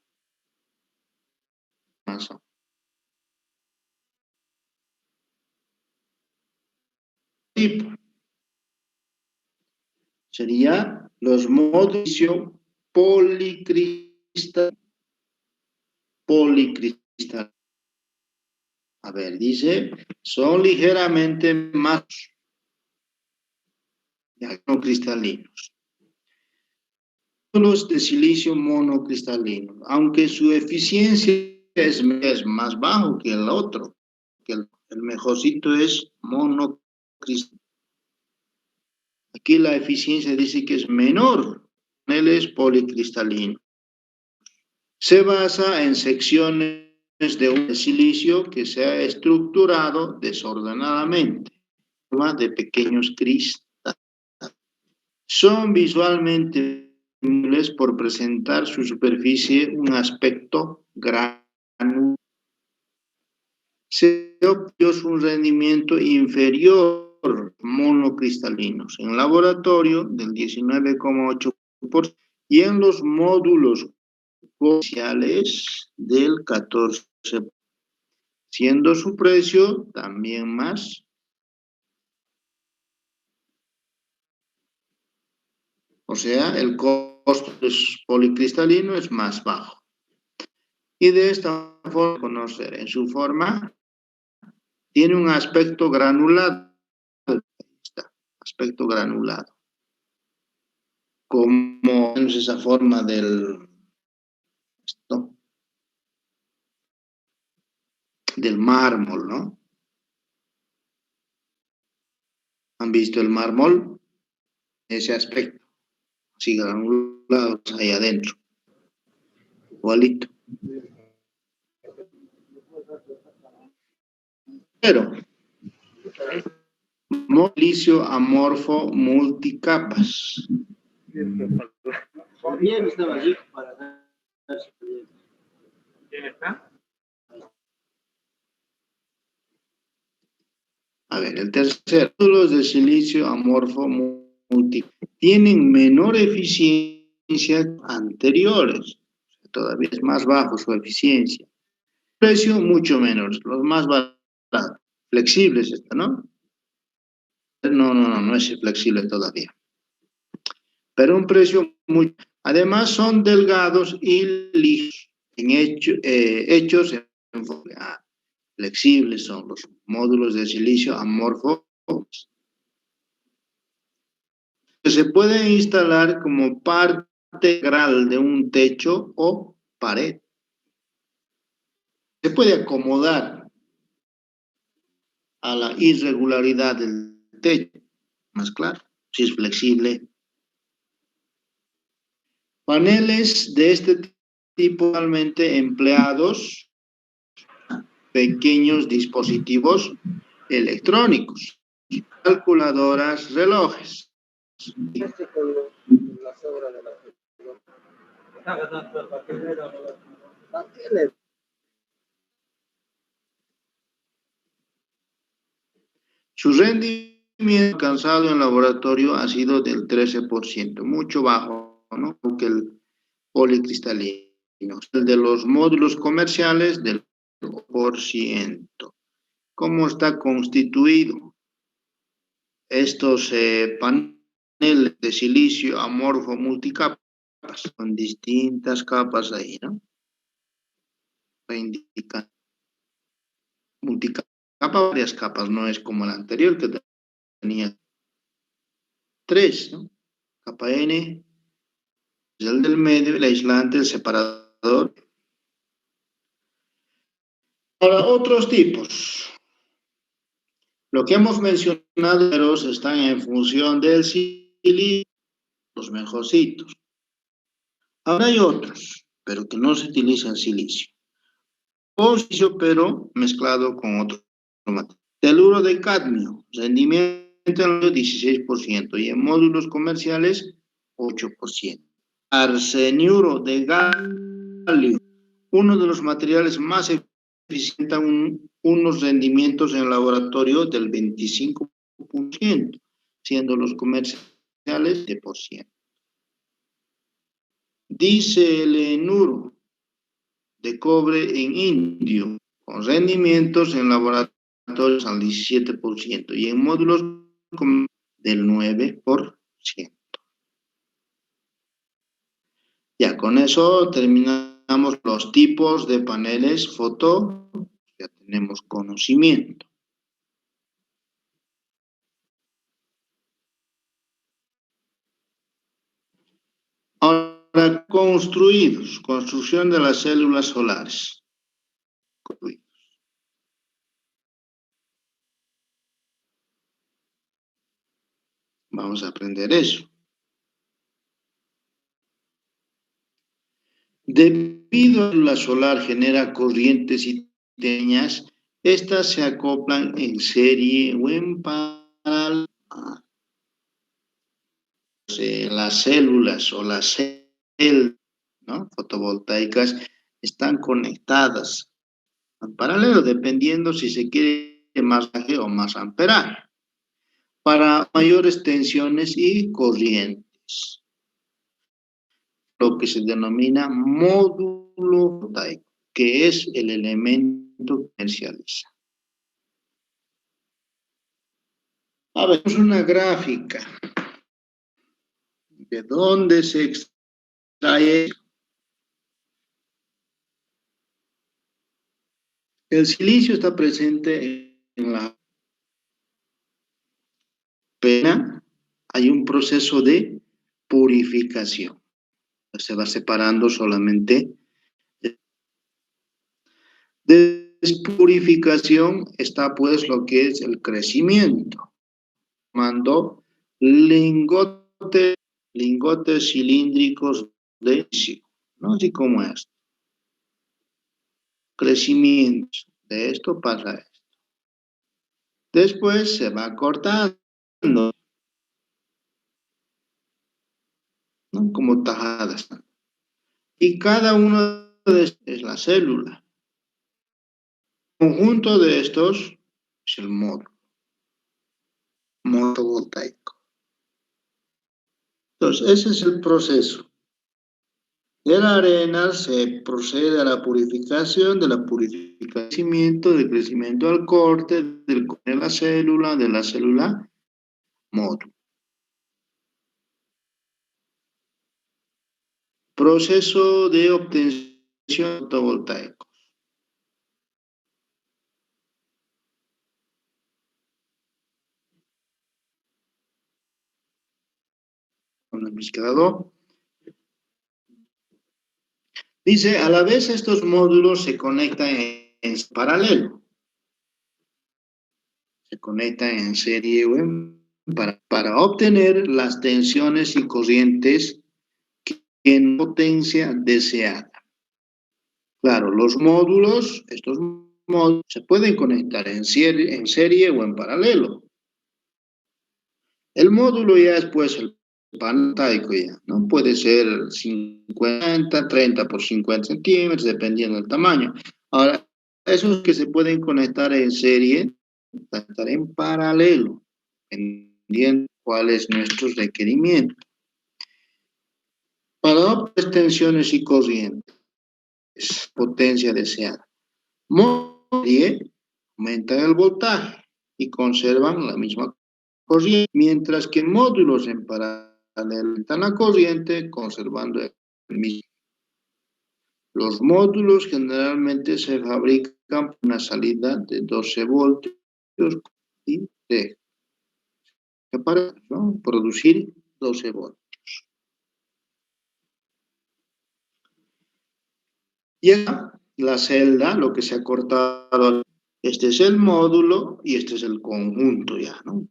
Tipo sería los modos policristal. A ver, dice, son ligeramente más cristalinos. Los de silicio monocristalino, aunque su eficiencia es más bajo que el otro, que el mejorcito es monocristalino. Aquí la eficiencia dice que es menor, él es policristalinos. Se basa en secciones de un silicio que se ha estructurado desordenadamente, de pequeños cristales. Son visualmente visibles por presentar su superficie un aspecto granular. Se obtuvo un rendimiento inferior monocristalinos en laboratorio del 19,8% y en los módulos comerciales del 14%, siendo su precio también más. O sea, el costo policristalino es más bajo. Y de esta forma, conocer en su forma, tiene un aspecto granulado. Aspecto granulado. Como es esa forma del mármol, ¿no? ¿Han visto el mármol? Ese aspecto, así granulado ahí adentro. Igualito. Pero, silicio amorfo multicapas. Bien, estaba allí para darse. ¿Quién está? A ver, el tercero, los de silicio amorfo multicapas tienen menor eficiencia que anteriores. Todavía es más bajo su eficiencia. Precio mucho menor, los más baratos. Flexibles está, ¿no? No es flexible todavía. Pero un precio muy... Además son delgados y ligeros, hechos en forma flexibles, son los módulos de silicio amorfo. Se pueden instalar como parte integral de un techo o pared. Se puede acomodar a la irregularidad del techo, más claro, si es flexible. Paneles de este tipo realmente empleados pequeños dispositivos electrónicos, calculadoras, relojes. Este con las obras de la papeles. Su rendimiento alcanzado en laboratorio ha sido del 13%, mucho bajo, ¿no? Que el policristalino. El de los módulos comerciales del 1%. ¿Cómo está constituido? Estos paneles de silicio amorfo multicapas, con distintas capas ahí, ¿no? Indica multicapa, varias capas, no es como el anterior que tenía 3, ¿no? Capa N, el del medio, el aislante, el separador. Ahora, otros tipos. Lo que hemos mencionado están en función del silicio, los mejorcitos. Ahora hay otros, pero que no se utilizan silicio. O silicio, pero mezclado con otro material. Teluro de cadmio, rendimiento en 16% y en módulos comerciales 8%. Arseniuro de galio, uno de los materiales más eficientes, unos rendimientos en laboratorio del 25%, siendo los comerciales de por ciento. Diselenuro de cobre en indio, con rendimientos en laboratorios al 17% y en módulos del 9%. Ya con eso terminamos los tipos de paneles foto, ya tenemos conocimiento. Ahora, construcción de las células solares. Vamos a aprender eso. Debido a que la solar genera corrientes y pequeñas, estas se acoplan en serie o en paralelo. Las células o las celdas, ¿no?, fotovoltaicas están conectadas en paralelo, dependiendo si se quiere más voltaje o más amperaje, para mayores tensiones y corrientes, lo que se denomina módulo voltaico, que es el elemento que comercializa. A ver, es una gráfica de dónde se extrae. El silicio está presente en la pena, hay un proceso de purificación. Se va separando solamente. De purificación está pues lo que es el crecimiento, formando lingotes cilíndricos de silicio, ¿no? Así como esto. Crecimiento. De esto pasa esto. Después se va cortando, ¿no?, como tajadas. Y cada uno de estos es la célula. El conjunto de estos es el módulo fotovoltaico. Entonces, ese es el proceso. De la arena se procede a la purificación, de la purificación del crecimiento al corte, de la célula módulo. Proceso de obtención fotovoltaico. Con el pescador. Dice, a la vez estos módulos se conectan en paralelo. Se conectan en serie o para obtener las tensiones y corrientes en potencia deseada. Claro, los módulos, estos módulos se pueden conectar en serie o en paralelo. El módulo ya es pues el pantaico ya, ¿no? Puede ser 50, 30 por 50 centímetros, dependiendo del tamaño. Ahora, esos que se pueden conectar en serie, conectar en paralelo, dependiendo cuál es nuestro requerimiento. Para obtener tensiones y corrientes, potencia deseada. Serie aumentan el voltaje y conservan la misma corriente, mientras que módulos en paralelo aumentan la corriente conservando el mismo. Los módulos generalmente se fabrican con una salida de 12 voltios y para, ¿no?, producir 12 voltios. Y acá la celda, lo que se ha cortado, este es el módulo y este es el conjunto ya, ¿no?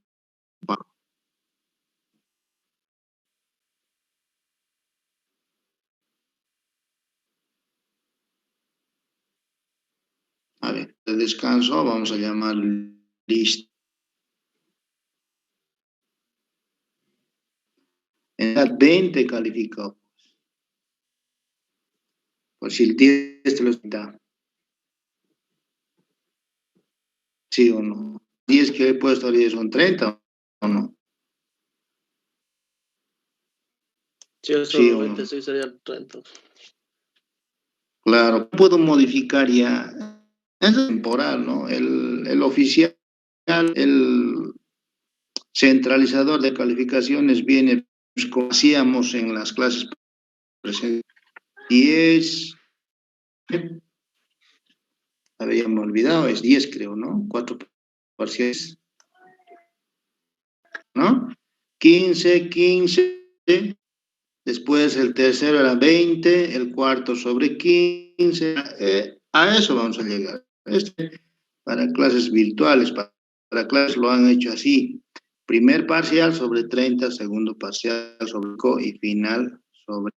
A ver, de descanso vamos a llamar lista. En edad 20 calificado. Pues si el 10 te lo da. ¿Sí o no? 10 que he puesto al 10 son 30 o no. Si eso Sí o no. 26 serían 30. Claro, puedo modificar ya. Es temporal, ¿no? El oficial, el centralizador de calificaciones viene, pues, como hacíamos en las clases presentes. 10, habíamos olvidado, es 10 creo, ¿no? 4 parciales, ¿no? 15, 15, después el tercero era 20, el cuarto sobre 15, a eso vamos a llegar. Para clases virtuales, para clases lo han hecho así. Primer parcial sobre 30, segundo parcial sobre 5 y final sobre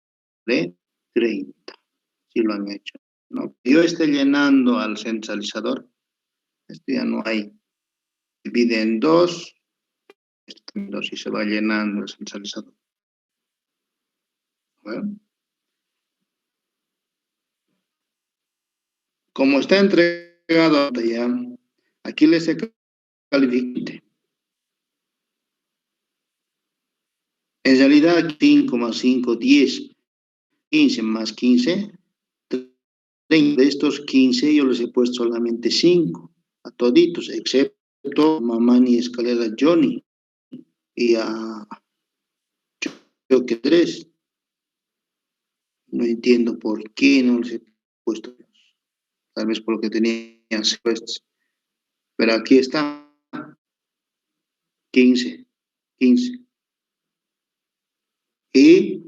30. Sí lo han hecho, ¿no? Yo esté llenando al centralizador, esto ya no hay. Divide en 2, y se va llenando el centralizador. Bueno. Como está entregado ya, aquí les he calificado. En realidad, 5 más 5, 10. 15 más 15, 30. De estos 15 yo les he puesto solamente 5 a toditos, excepto Mamani Escalera Johnny y a creo que 3. No entiendo por qué no les he puesto, tal vez porque tenían puestos. Pero aquí está 15, 15. Y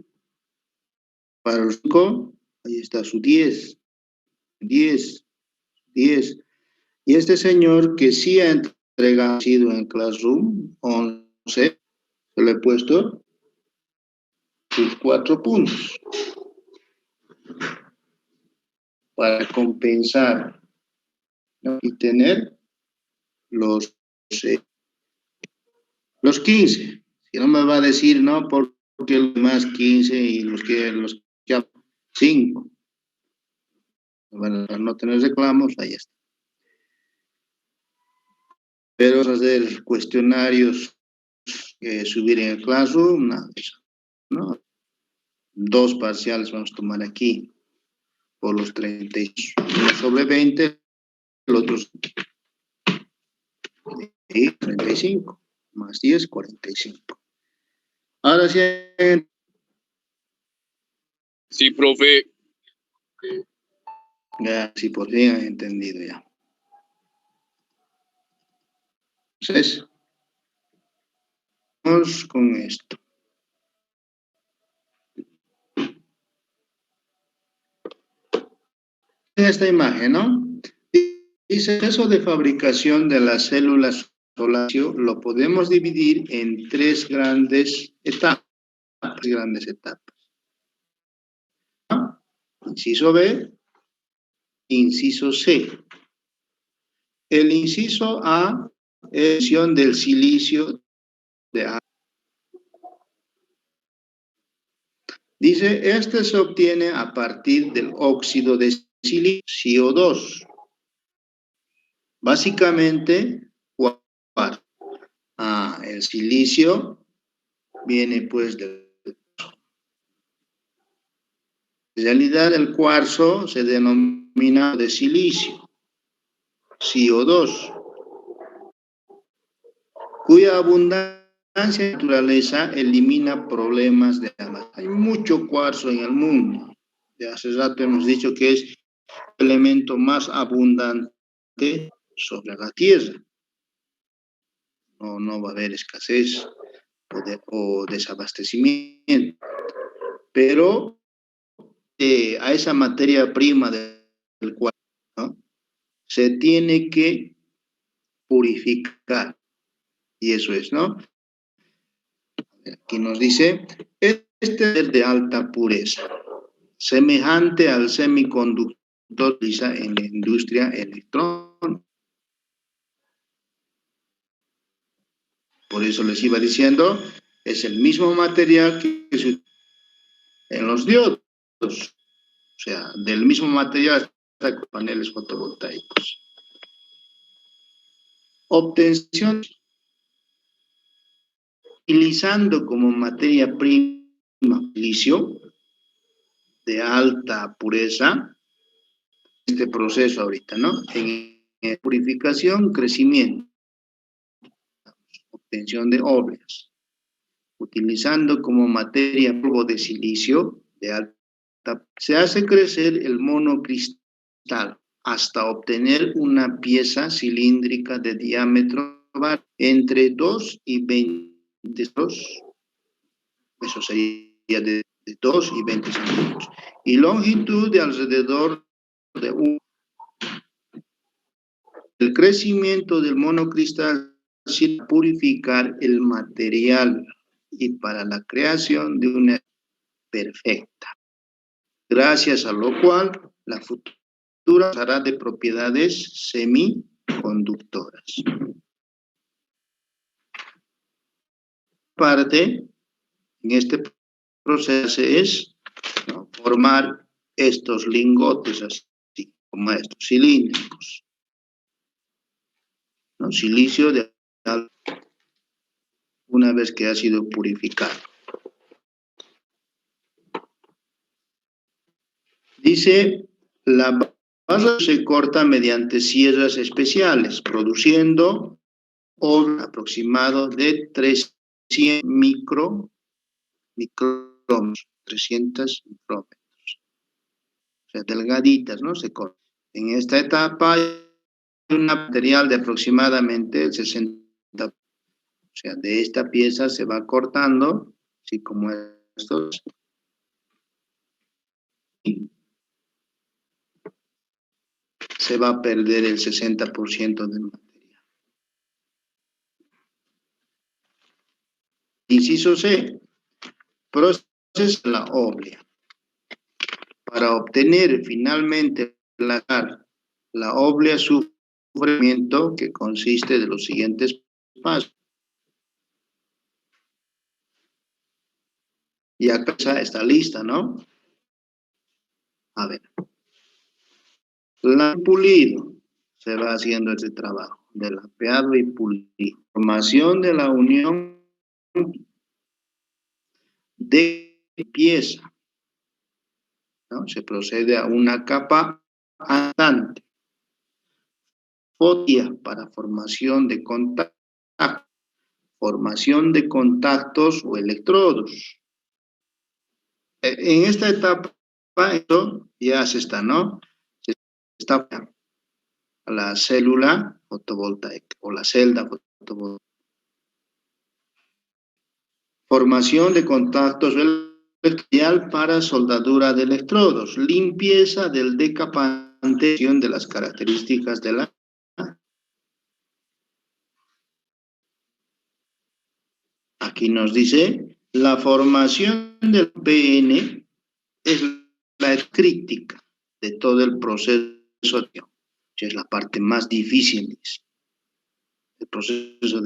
para los 5, ahí está su 10, 10, 10. Y este señor que sí ha entregado, sido en Classroom 11, se le he puesto sus 4 puntos para compensar, ¿no?, y tener los 15. Si no me va a decir, no, porque los más 15 y los que 5. Bueno, al no tener reclamos, ahí está. Pero hacer cuestionarios, subir en el Classroom, nada de eso, ¿no? 2 parciales vamos a tomar aquí por los 36. Uno sobre 20, el otro y 35, más 10, 45. Ahora sí. Sí, profe. Ya, sí, por fin han entendido ya. Entonces, vamos con esto. esta imagen, ¿no? Dice, el proceso de fabricación de las células solares lo podemos dividir en tres grandes etapas. ¿No? Inciso B, inciso C. El inciso A es la acción del silicio de A. Dice, este se obtiene a partir del óxido de silicio, CO2. Básicamente, cuarzo. El silicio viene pues del... En realidad el cuarzo se denomina de silicio, CO2, cuya abundancia en naturaleza elimina problemas de agua. Hay mucho cuarzo en el mundo. De hace rato hemos dicho que es el elemento más abundante sobre la Tierra. No va a haber escasez o desabastecimiento. Pero a esa materia prima del cuarzo, ¿no?, se tiene que purificar. Y eso es, ¿no? Aquí nos dice, este es de alta pureza, semejante al semiconductor en la industria electrónica. Por eso les iba diciendo, es el mismo material que se utiliza en los diodos. O sea, del mismo material con paneles fotovoltaicos. Obtención, utilizando como materia prima silicio de alta pureza, este proceso ahorita, ¿no? En purificación, crecimiento, obtención de óleos, utilizando como materia polvo de silicio de alta, se hace crecer el monocristal hasta obtener una pieza cilíndrica de diámetro entre 2 y 22, eso sería de 2 y 20 centímetros, y longitud de alrededor de 1. El crecimiento del monocristal sirve para purificar el material y para la creación de una perfecta, gracias a lo cual la futura será de propiedades semiconductoras. Parte en este proceso es, ¿no?, formar estos lingotes así como estos cilíndricos, ¿no? Silicio de una vez que ha sido purificado. Dice, la base se corta mediante sierras especiales, produciendo un aproximado de 300 micrómetros, 300 micrómetros. O sea, delgaditas, ¿no? Se corta. En esta etapa hay un material de aproximadamente el 60%. O sea, de esta pieza se va cortando, así como estos. Se va a perder el 60% del material. Inciso C. Proceso la óblea. Para obtener finalmente la óblea sufrimiento que consiste de los siguientes pasos. Y acá está lista, ¿no? A ver. La pulido. Se va haciendo ese trabajo de lapeado y pulido. Formación de la unión de pieza, ¿no? Se procede a una capa andante. Fotia para formación de contactos. Formación de contactos o electrodos. En esta etapa, esto ya se está, ¿no? Se está la célula fotovoltaica o la celda fotovoltaica. Formación de contactos electricidad para soldadura de electrodos. Limpieza del decapante atención de las características de la... Aquí nos dice, la formación del PN es la crítica de todo el proceso, que es la parte más difícil del proceso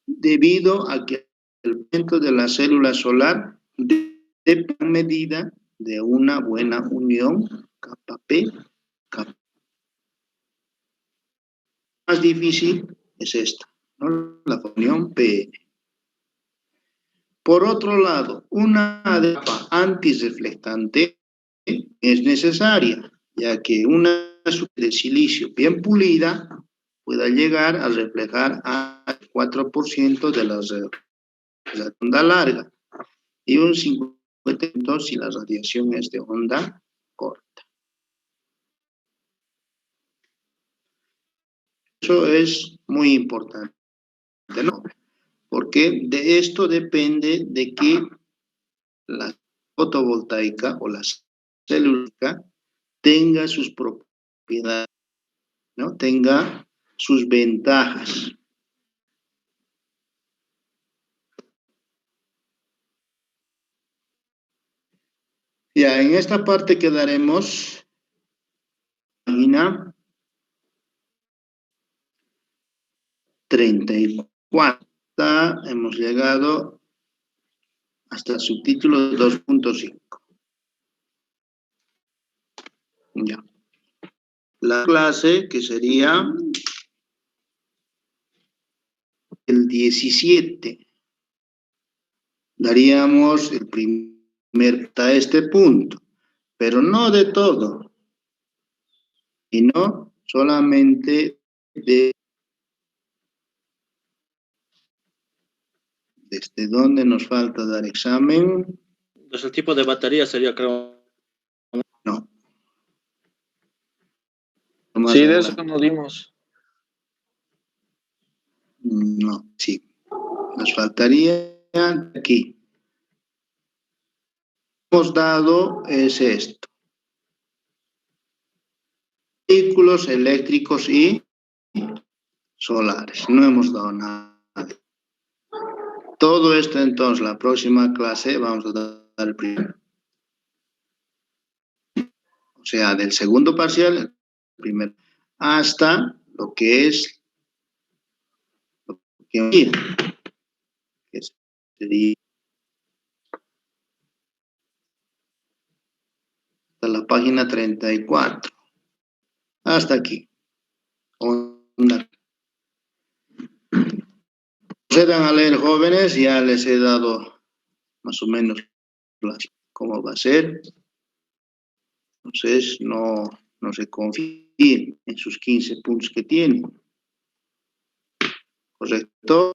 debido a que el movimiento de la célula solar depende en medida de una buena unión kappa P, kappa. Más difícil es esta, ¿no? La unión PN. Por otro lado, una capa antirreflectante es necesaria, ya que una superficie de silicio bien pulida pueda llegar a reflejar al 4% de la onda larga y un 50% si la radiación es de onda corta. Eso es muy importante, ¿no? Porque de esto depende de que la fotovoltaica o la celúlica tenga sus propiedades, ¿no? Tenga sus ventajas. Ya, en esta parte quedaremos. Página 34. Hemos llegado hasta el subtítulo 2.5. Ya. La clase que sería el 17. Daríamos el primer hasta este punto, pero no de todo, sino solamente desde donde nos falta dar examen. Pues el tipo de batería sería, creo. No. Sí, de eso no dimos. No, sí. Nos faltaría aquí. Hemos dado es esto. Vehículos eléctricos y solares. No hemos dado nada. Todo esto entonces, la próxima clase vamos a dar el primero. O sea, del segundo parcial, el primero. Hasta lo que es que sería hasta la página 34. Hasta aquí. Procedan a leer, jóvenes, ya les he dado más o menos cómo va a ser. Entonces, no se confíen en sus 15 puntos que tienen. ¿Correcto?